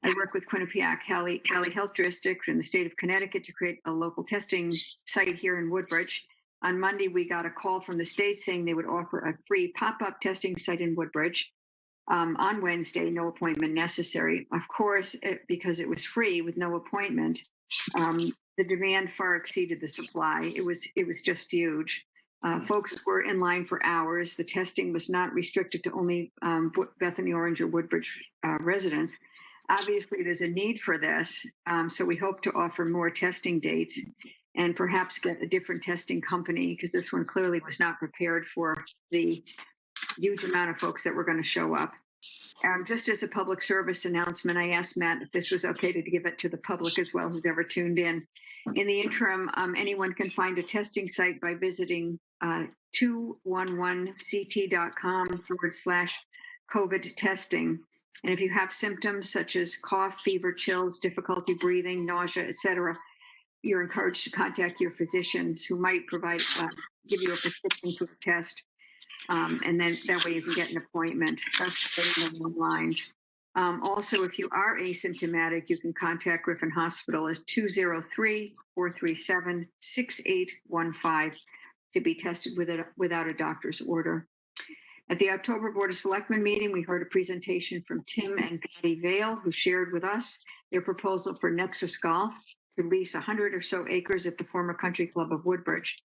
I work with Quinnipiac Valley Health District in the state of Connecticut to create a local testing site here in Woodbridge. On Monday, we got a call from the state saying they would offer a free pop-up testing site in Woodbridge. On Wednesday, no appointment necessary. Of course, because it was free with no appointment, the demand far exceeded the supply. It was just huge. Folks were in line for hours. The testing was not restricted to only Bethany Orange or Woodbridge residents. Obviously, there's a need for this, so we hope to offer more testing dates and perhaps get a different testing company, because this one clearly was not prepared for the huge amount of folks that were going to show up. Just as a public service announcement, I asked Matt if this was okay to give it to the public as well, who's ever tuned in. In the interim, anyone can find a testing site by visiting 211ct.com/COVID testing. And if you have symptoms such as cough, fever, chills, difficulty breathing, nausea, etc., you're encouraged to contact your physicians, who might give you a prescription for the test. And then that way you can get an appointment. That's the lines. Also, if you are asymptomatic, you can contact Griffin Hospital as 203-437-6815 to be tested without a doctor's order. At the October Board of Selectmen meeting, we heard a presentation from Tim and Patty Vale, who shared with us their proposal for Nexus Golf to lease 100 or so acres at the former Country Club of Woodbridge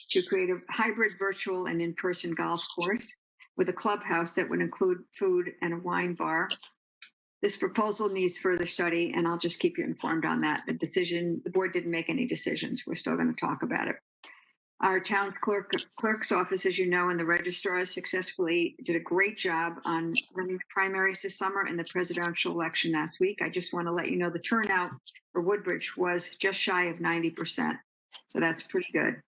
to create a hybrid virtual and in-person golf course with a clubhouse that would include food and a wine bar. This proposal needs further study, and I'll just keep you informed on that. The board didn't make any decisions. We're still going to talk about it. Our town clerk's office, as you know, and the registrar successfully did a great job on running the primaries this summer and the presidential election last week. I just want to let you know the turnout for Woodbridge was just shy of 90%. So that's pretty good.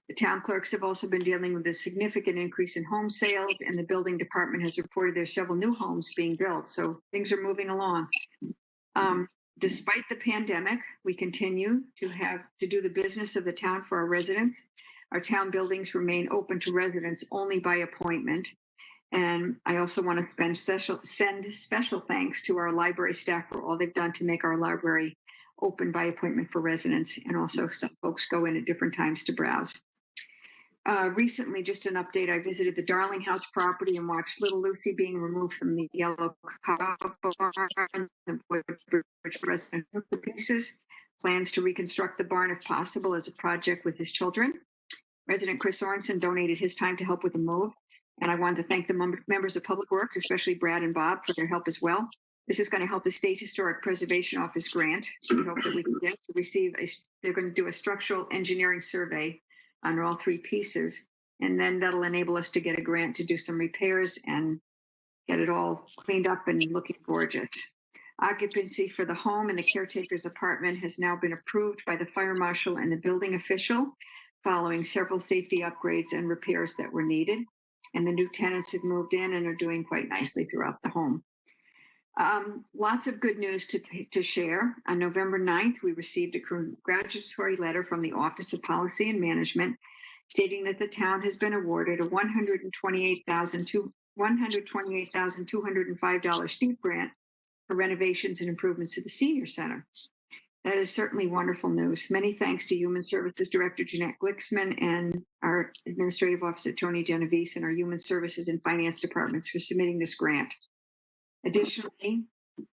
The town clerks have also been dealing with a significant increase in home sales, and the building department has reported there's several new homes being built. So things are moving along. Despite the pandemic, we continue to do the business of the town for our residents. Our town buildings remain open to residents only by appointment. And I also want to send special thanks to our library staff for all they've done to make our library open by appointment for residents. And also some folks go in at different times to browse. recently, just an update, I visited the Darling House property and watched little Lucy being removed from the yellow cow barn. The Woodbridge resident took the pieces, plans to reconstruct the barn if possible as a project with his children. Resident Chris Sorensen donated his time to help with the move, and I wanted to thank the members of Public Works, especially Brad and Bob, for their help as well. This is going to help the State Historic Preservation Office grant. We hope that we can get to receive they're going to do a structural engineering survey on all three pieces, and then that'll enable us to get a grant to do some repairs and get it all cleaned up and looking gorgeous. Occupancy for the home and the caretaker's apartment has now been approved by the fire marshal and the building official, following several safety upgrades and repairs that were needed. And the new tenants have moved in and are doing quite nicely throughout the home. Lots of good news to share. On November 9th, we received a congratulatory letter from the Office of Policy and Management stating that the town has been awarded a $128,205 steep grant for renovations and improvements to the senior center. That is certainly wonderful news. Many thanks to Human Services Director Jeanette Glicksman and our Administrative Officer Tony Genovese and our Human Services and Finance departments for submitting this grant. Additionally,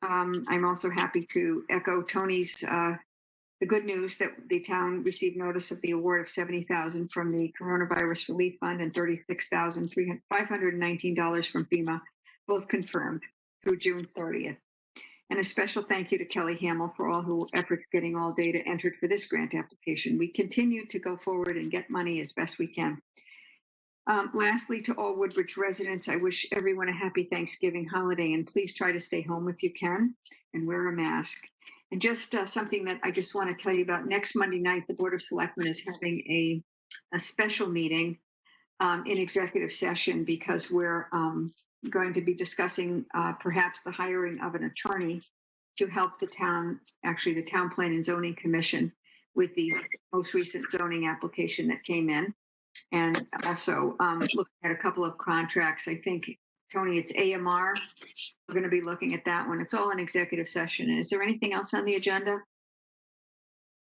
I'm also happy to echo Tony's the good news that the town received notice of the award of $70,000 from the Coronavirus Relief Fund and $36,519 from FEMA, both confirmed through June 30th. And a special thank you to Kelly Hamill for all her efforts getting all data entered for this grant application. We continue to go forward and get money as best we can. Lastly, to all Woodbridge residents, I wish everyone a happy Thanksgiving holiday, and please try to stay home if you can and wear a mask. And just something that I just want to tell you about, next Monday night, the Board of Selectmen is having a special meeting in executive session because we're going to be discussing perhaps the hiring of an attorney to help the town, actually the Town Plan and Zoning Commission, with these most recent zoning application that came in. And also looking at a couple of contracts. I think, Tony, it's AMR. We're going to be looking at that one. It's all in executive session. And is there anything else on the agenda?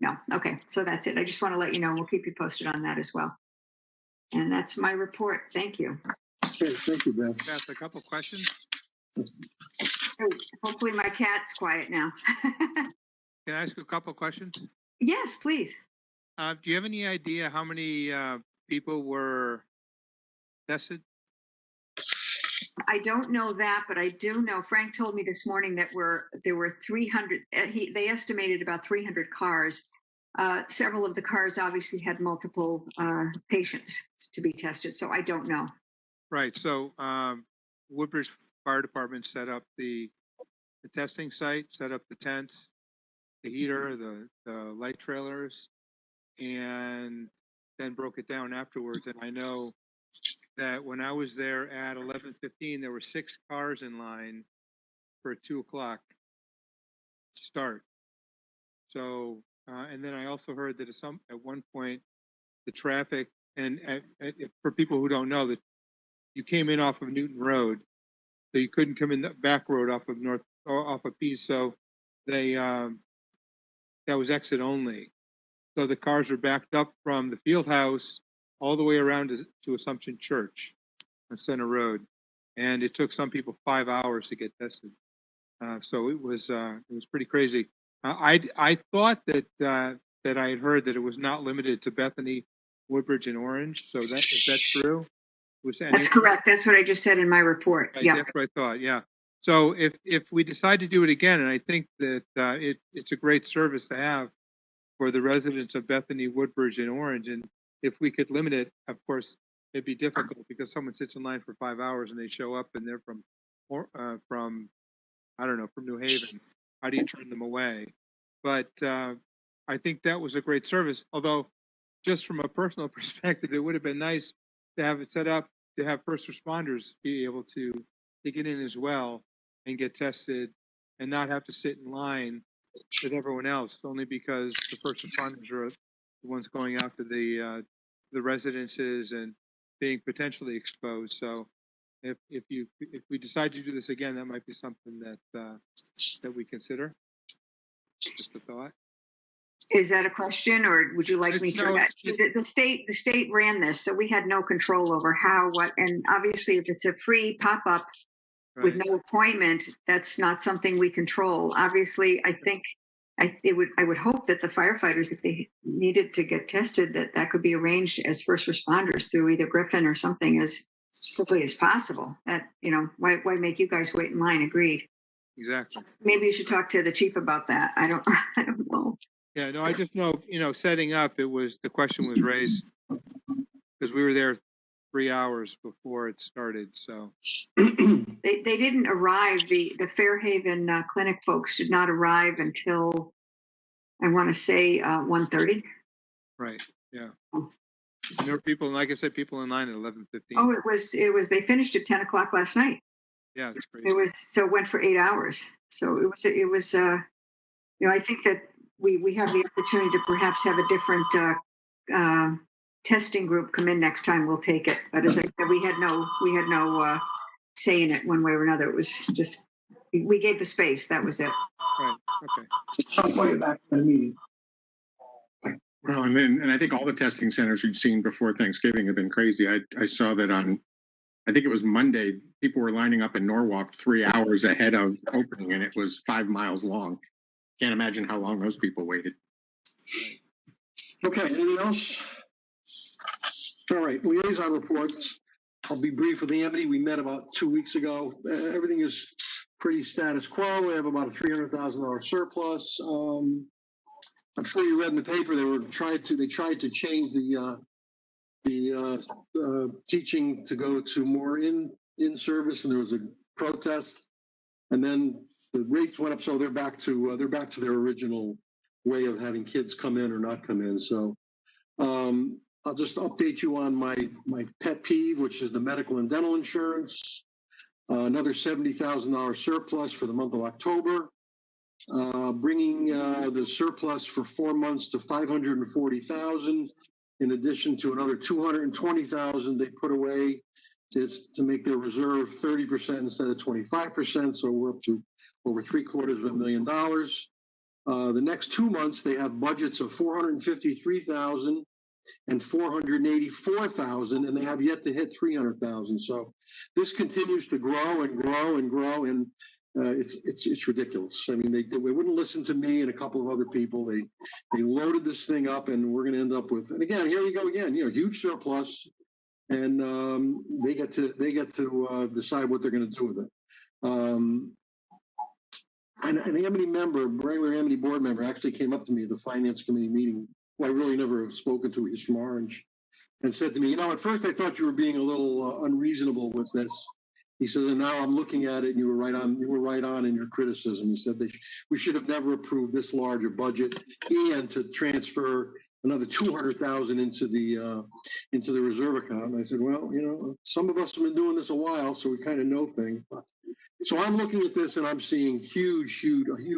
No. Okay. So that's it. I just want to let you know. We'll keep you posted on that as well. And that's my report. Thank you. Okay, thank you, Beth. Ask a couple questions. Hopefully my cat's quiet now. Can I ask a couple questions? Yes, please. Do you have any idea how many people were tested? I don't know that, but I do know, Frank told me this morning that there were 300, they estimated about 300 cars. Several of the cars obviously had multiple patients to be tested, so I don't know. Right, so Woodbridge Fire Department set up the testing site, set up the tents, the heater, the light trailers, and then broke it down afterwards. And I know that when I was there at 11:15, there were 6 cars in line for a 2 o'clock start. So, and then I also heard that at one point, the traffic, and for people who don't know, that you came in off of Newton Road, so you couldn't come in the back road off of Pease. So that was exit only. So the cars were backed up from the field house all the way around to Assumption Church on Center Road. And it took some people 5 hours to get tested. So it was pretty crazy. I thought that I had heard that it was not limited to Bethany, Woodbridge, and Orange. So is that true? That's correct. That's what I just said in my report. Right, Yeah. that's what I thought. Yeah. So if we decide to do it again, and I think that it's a great service to have for the residents of Bethany, Woodbridge, and Orange, and if we could limit it, of course, it'd be difficult because someone sits in line for 5 hours and they show up and they're from I don't know, from New Haven. How do you turn them away? But I think that was a great service. Although, just from a personal perspective, it would have been nice to have it set up to have first responders be able to get in as well and get tested and not have to sit in line with everyone else, only because the first responders are the ones going out to the residences and being potentially exposed. So if we decide to do this again, that might be something that we consider. Just a thought. Is that a question, or would you like me to? No, The state ran this, so we had no control over how, what, and obviously if it's a free pop-up with right. no appointment, that's not something we control. Obviously, I think I would hope that the firefighters, if they needed to get tested, that could be arranged as first responders through either Griffin or something as quickly as possible. That, why make you guys wait in line? Agreed. Exactly. Maybe you should talk to the chief about that. I don't I don't know. Yeah, no, I just know, setting up, the question was raised because we were there 3 hours before it started. So They didn't arrive. The Fairhaven clinic folks did not arrive until I want to say 1:30. right, yeah. Oh. And there were people, like I said, people in line at 11:15. Oh, it was. They finished at 10 o'clock last night. Yeah, it's crazy. It went for 8 hours. So it was. I think that we have the opportunity to perhaps have a different testing group come in next time. We'll take it. But as I said, we had no say in it one way or another. It was just we gave the space. That was it. Right, okay. I'll play it back to the meeting. Well, and I think all the testing centers we've seen before Thanksgiving have been crazy. I saw that on, I think it was Monday, people were lining up in Norwalk 3 hours ahead of opening, and it was 5 miles long. Can't imagine how long those people waited. Okay, anything else? All right, liaison reports. I'll be brief with Amity. We met about 2 weeks ago. Everything is pretty status quo. We have about a $300,000 surplus. I'm sure you read in the paper they tried to change the teaching to go to more in service, and there was a protest, and then the rates went up, so they're back to their original way of having kids come in or not come in. So I'll just update you on my pet peeve, which is the medical and dental insurance. Another $70,000 surplus for the month of October, bringing the surplus for 4 months to $540,000. In addition to another $220,000 they put away to make their reserve 30% instead of 25%. So we're up to over $750,000. The next 2 months they have budgets of $453,000 and $484,000, and they have yet to hit $300,000. So this continues to grow and grow and grow, and it's ridiculous. I mean, they wouldn't listen to me and a couple of other people. They loaded this thing up, and we're going to end up with. And again, here you go again. Huge surplus, and they get to decide what they're going to do with it. And the Amity member, regular Amity board member, actually came up to me at the finance committee meeting, who I really never have spoken to. He's from Orange, and said to me, at first I thought you were being a little unreasonable with this. He says, and now I'm looking at it, and you were right on. You were right on in your criticism. He said we should have never approved this large a budget, and to transfer another $200,000 into the reserve account. And I said, well, some of us have been doing this a while, so we kind of know things. So I'm looking at this, and I'm seeing a huge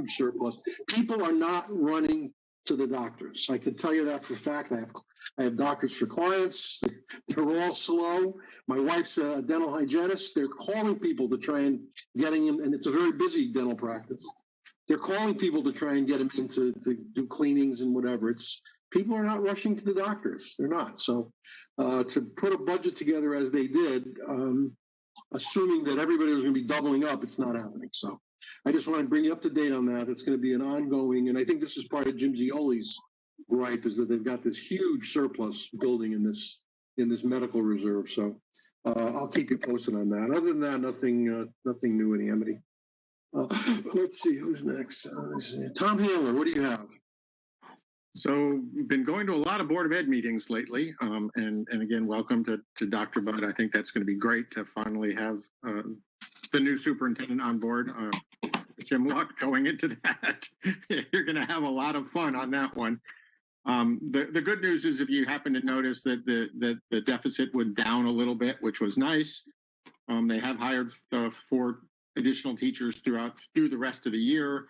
surplus. People are not running to the doctors. I can tell you that for a fact. I have doctors for clients. They're all slow. My wife's a dental hygienist. They're calling people to try and getting them, and it's a very busy dental practice. They're calling people to try and get them in to do cleanings and whatever. People are not rushing to the doctors. They're not. So to put a budget together as they did, assuming that everybody was going to be doubling up, it's not happening. So I just want to bring you up to date on that. It's going to be an ongoing, and I think this is part of Jim Zioli's gripe, is that they've got this huge surplus building in this medical reserve. So I'll keep you posted on that. Other than that, nothing new in Amity. Let's see who's next. Tom Handler, what do you have? So we've been going to a lot of Board of Ed meetings lately, and again, welcome to Dr. Budd. I think that's going to be great to finally have the new superintendent on board. Jim Luck going into that. You're going to have a lot of fun on that one. The good news is, if you happen to notice that the deficit went down a little bit, which was nice. They have hired 4 additional teachers through the rest of the year.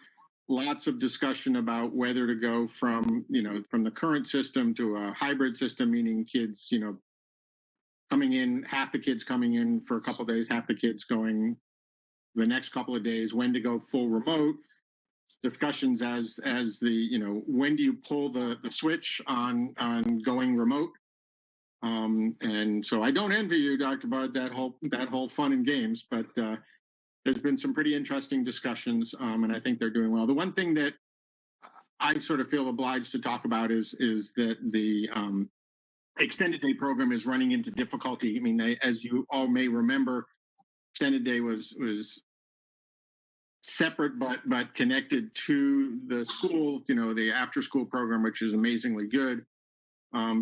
Lots of discussion about whether to go from the current system to a hybrid system, meaning kids, coming in, half the kids coming in for a couple of days, half the kids going the next couple of days, when to go full remote. discussions as the, you know, when do you pull the switch on going remote? And so I don't envy you, Dr. Bud, that whole fun and games, but there's been some pretty interesting discussions, and I think they're doing well. The one thing that I sort of feel obliged to talk about is that the extended day program is running into difficulty. I mean, as you all may remember, extended day was separate but connected to the school, you know, the after school program, which is amazingly good.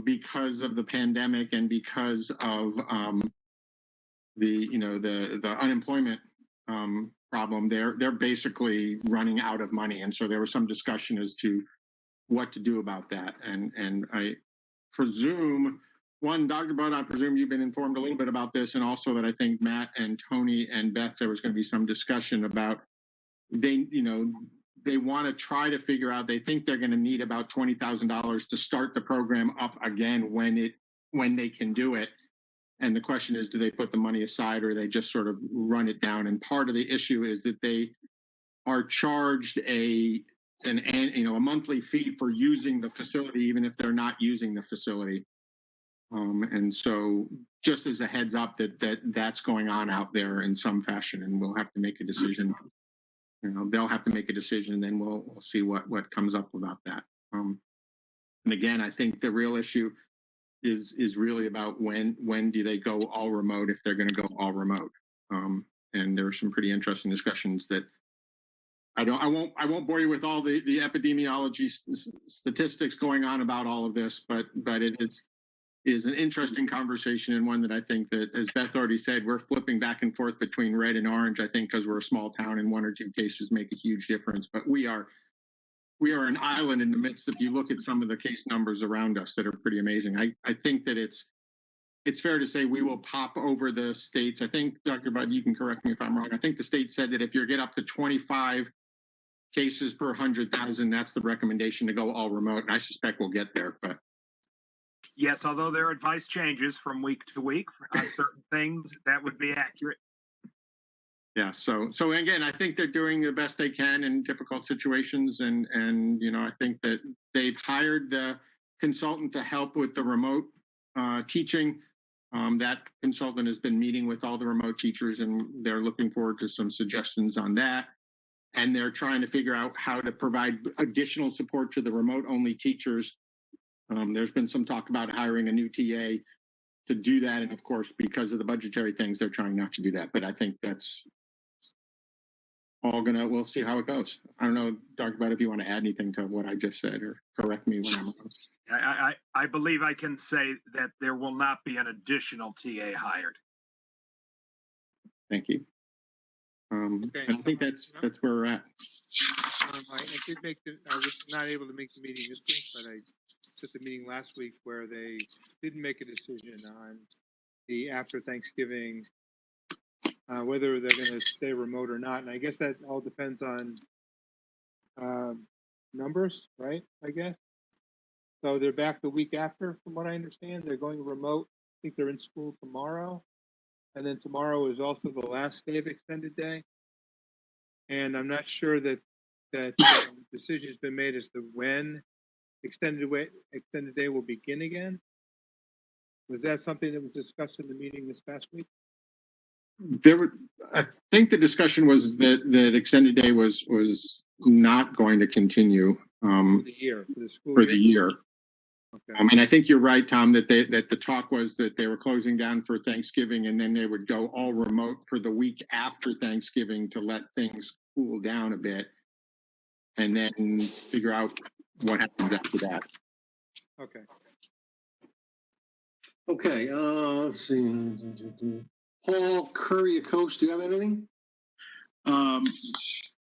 Because of the pandemic and because of the unemployment problem, they're basically running out of money, and so there was some discussion as to what to do about that. And I presume, Dr. Bud, I presume you've been informed a little bit about this, and also that I think Matt and Tony and Beth, there was going to be some discussion about they want to try to figure out, they think they're going to need about $20,000 to start the program up again when they can do it. And the question is, do they put the money aside or they just sort of run it down? And part of the issue is that they are charged a monthly fee for using the facility, even if they're not using the facility. And so just as a heads up that's going on out there in some fashion, and we'll have to make a decision. You know, they'll have to make a decision, and then we'll see what comes up about that. And again, I think the real issue is really about when do they go all remote, if they're going to go all remote. And there are some pretty interesting discussions that I won't bore you with all the epidemiology statistics going on about all of this, but it is an interesting conversation, and one that I think that, as Beth already said, we're flipping back and forth between red and orange, I think, because we're a small town and one or two cases make a huge difference. But we are an island in the midst. If you look at some of the case numbers around us that are pretty amazing, I think that it's fair to say we will pop over the states. I think, Dr. Bud, you can correct me if I'm wrong. I think the state said that if you get up to 25 cases per 100,000, that's the recommendation to go all remote. And I suspect we'll get there, but. Yes, although their advice changes from week to week on certain things, that would be accurate. Yeah, so again, I think they're doing the best they can in difficult situations, and I think that they've hired the consultant to help with the remote teaching. That consultant has been meeting with all the remote teachers, and they're looking forward to some suggestions on that. And they're trying to figure out how to provide additional support to the remote-only teachers. There's been some talk about hiring a new TA to do that. And of course, because of the budgetary things, they're trying not to do that. But I think that's all we'll see how it goes. I don't know, Dr. Bud, if you want to add anything to what I just said or correct me when I'm wrong. I believe I can say that there will not be an additional TA hired. Thank you. Okay. And I think that's where we're at. I was not able to make the meeting this week, but I at the meeting last week where they didn't make a decision on the after Thanksgiving, whether they're going to stay remote or not. And I guess that all depends on numbers, right? I guess. So they're back the week after, from what I understand. They're going remote. I think they're in school tomorrow. And then tomorrow is also the last day of extended day. And I'm not sure that decision has been made as to when extended day will begin again. Was that something that was discussed in the meeting this past week? I think the discussion was that extended day was not going to continue For the year, for the school for the year. Okay. And I think you're right, Tom, that the talk was that they were closing down for Thanksgiving, and then they would go all remote for the week after Thanksgiving to let things cool down a bit, and then figure out what happens after that. Okay. Okay, let's see. Paul Kuriakos, do you have anything?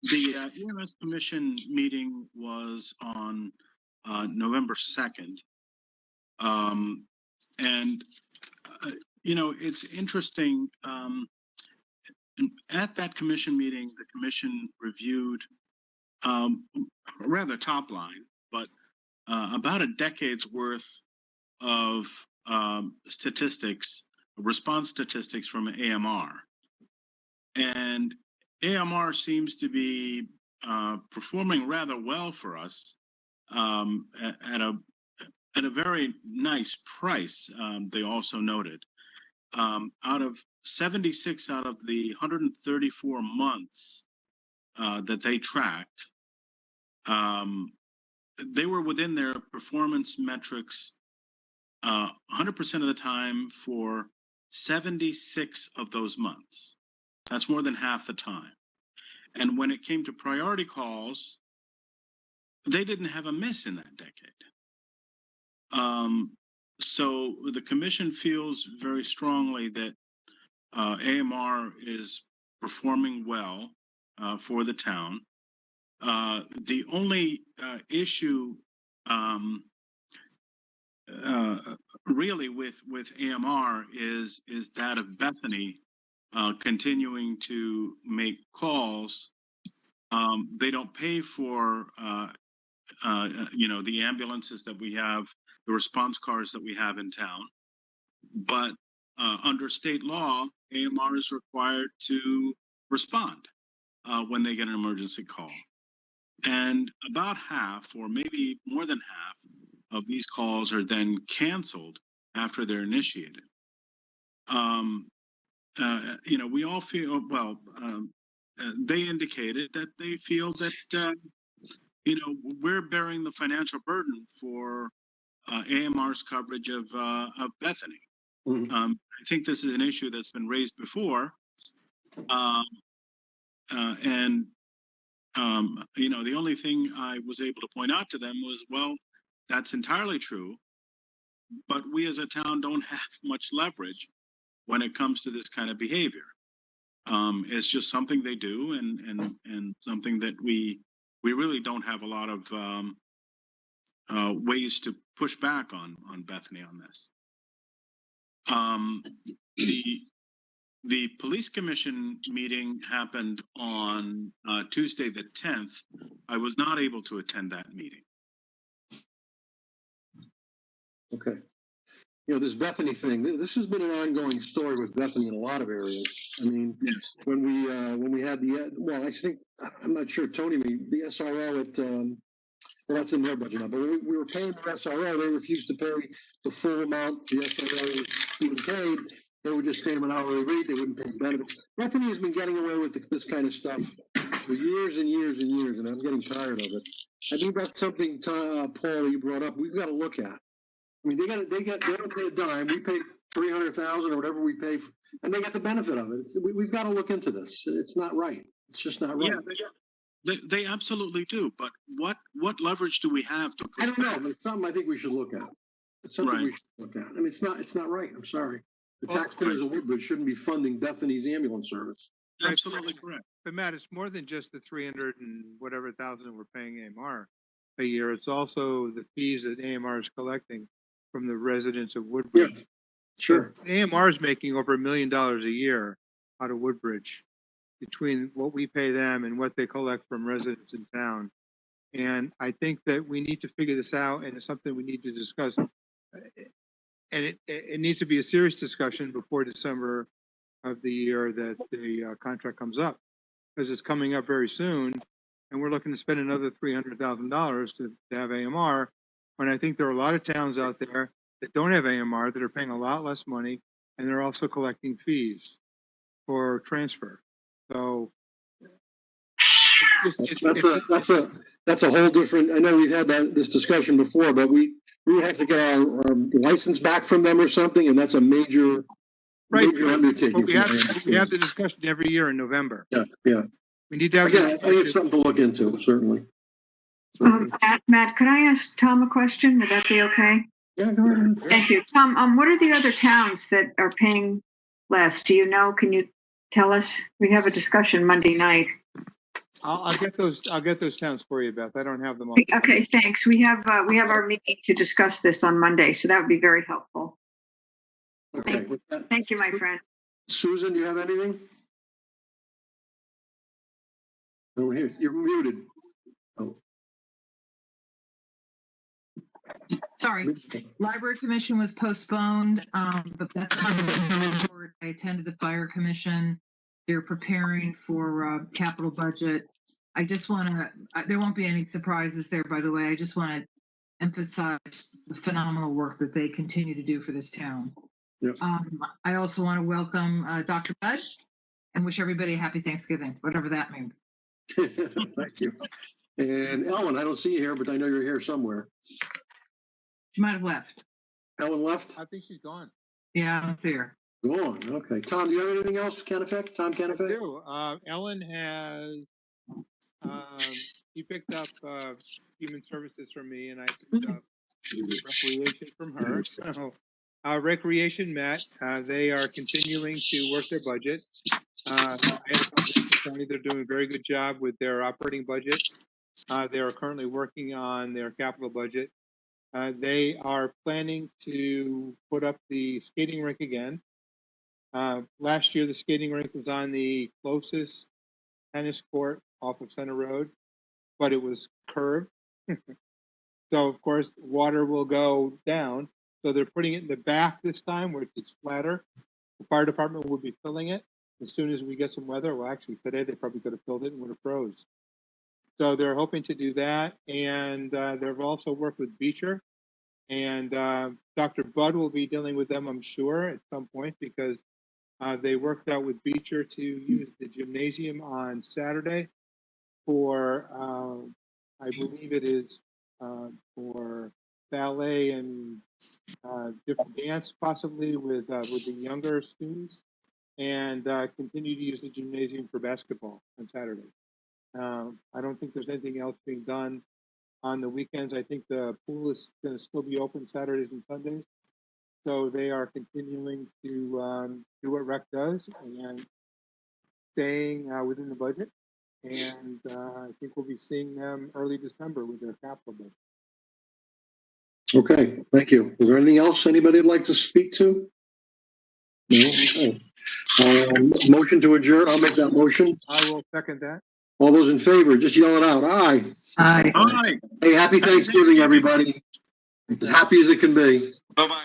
The EMS Commission meeting was on November 2nd. It's interesting. At that commission meeting, the commission reviewed rather top line, but about a decade's worth of statistics, response statistics from AMR. And AMR seems to be performing rather well for us at a very nice price. They also noted out of 76 out of the 134 months that they tracked, they were within their performance metrics 100% of the time for 76 of those months. That's more than half the time. And when it came to priority calls, they didn't have a miss in that decade. So the commission feels very strongly that AMR is performing well for the town. The only issue really with AMR is that of Bethany continuing to make calls. They don't pay for the ambulances that we have, the response cars that we have in town, but under state law, AMR is required to respond when they get an emergency call. And about half, or maybe more than half, of these calls are then canceled after they're initiated. We all feel, well, they indicated that they feel that, we're bearing the financial burden for AMR's coverage of Bethany. Mhm. I think this is an issue that's been raised before. The only thing I was able to point out to them was, well, that's entirely true, but we as a town don't have much leverage when it comes to this kind of behavior. It's just something they do, and something that we really don't have a lot of ways to push back on Bethany on this. The police commission meeting happened on Tuesday the 10th. I was not able to attend that meeting. Okay. This Bethany thing, this has been an ongoing story with Bethany in a lot of areas. I mean, Yes. when we had I think, I'm not sure, Tony, the SRO at, well, that's in their budget now, but when we were paying the SRO, they refused to pay the full amount the SRO was being paid. They would just pay them an hourly rate. They wouldn't pay benefits. Bethany has been getting away with this kind of stuff for years and years and years, and I'm getting tired of it. I think that's something, Paul, that you brought up, we've got to look at. I mean, they don't pay a dime. We pay $300,000 or whatever we pay, and they get the benefit of it. We've got to look into this. It's not right. It's just not right. Yeah, they absolutely do. But what leverage do we have to? I don't know, but it's something I think we should look at. It's something we should look at. I mean, it's not right. I'm sorry. The taxpayers of Woodbridge shouldn't be funding Bethany's ambulance service. Absolutely correct. But Matt, it's more than just the 300 and whatever thousand we're paying AMR a year. It's also the fees that AMR is collecting from the residents of Woodbridge. Yeah, sure. So AMR is making over $1 million a year out of Woodbridge between what we pay them and what they collect from residents in town. And I think that we need to figure this out, and it's something we need to discuss. And it needs to be a serious discussion before December of the year that the contract comes up, because it's coming up very soon, and we're looking to spend another $300,000 to have AMR. And I think there are a lot of towns out there that don't have AMR that are paying a lot less money, and they're also collecting fees for transfer. So that's a whole different. I know we've had this discussion before, but we would have to get our license back from them or something, and that's a major undertaking. We have the discussion every year in November. Yeah. We need to have. Again, I think it's something to look into, certainly. Matt, could I ask Tom a question? Would that be okay? Yeah, go ahead. Thank you. Tom, what are the other towns that are paying less? Do you know? Can you tell us? We have a discussion Monday night. I'll get those towns for you, Beth. I don't have them all. Okay, thanks. We have our meeting to discuss this on Monday, so that would be very helpful. Okay. Thank you, my friend. Susan, do you have anything? Oh, here, you're muted. Oh. Sorry, Library Commission was postponed, but that's not the report. I attended the Fire Commission. They're preparing for capital budget. I just want to, there won't be any surprises there, by the way. I just want to emphasize the phenomenal work that they continue to do for this town. Yep. I also want to welcome Dr. Bud and wish everybody a happy Thanksgiving, whatever that means. Thank you. And Ellen, I don't see you here, but I know you're here somewhere. She might have left. Ellen left? I think she's gone. Yeah, I don't see her. Gone. Okay. Tom, do you have anything else, Canifeck? Tom I Canifeck? do. Ellen has, she picked up human services from me, and I picked up recreation from her. So recreation met. They are continuing to work their budget. I had a conversation with Tony. They're doing a very good job with their operating budget. They are currently working on their capital budget. They are planning to put up the skating rink again. Last year, the skating rink was on the closest tennis court off of Center Road, but it was curved. So, of course, water will go down. So they're putting it in the back this time where it's flatter. The fire department will be filling it as soon as we get some weather. Well, actually, today they probably could have filled it and would have froze. So they're hoping to do that. And they've also worked with Beecher. And Dr. Budd will be dealing with them, I'm sure, at some point, because they worked out with Beecher to use the gymnasium on Saturday for, I believe it is for ballet and different dance, possibly with the younger students, and continue to use the gymnasium for basketball on Saturday. I don't think there's anything else being done on the weekends. I think the pool is going to still be open Saturdays and Sundays. So they are continuing to do what rec does and staying within the budget. And I think we'll be seeing them early December with their capital budget. Okay, thank you. Is there anything else anybody would like to speak to? No? Okay. Motion to adjourn. I'll make that motion. I will second that. All those in favor, just yell it out. Aye. Aye. Aye. Hey, happy Thanksgiving, everybody. As happy as it can be. Bye-bye.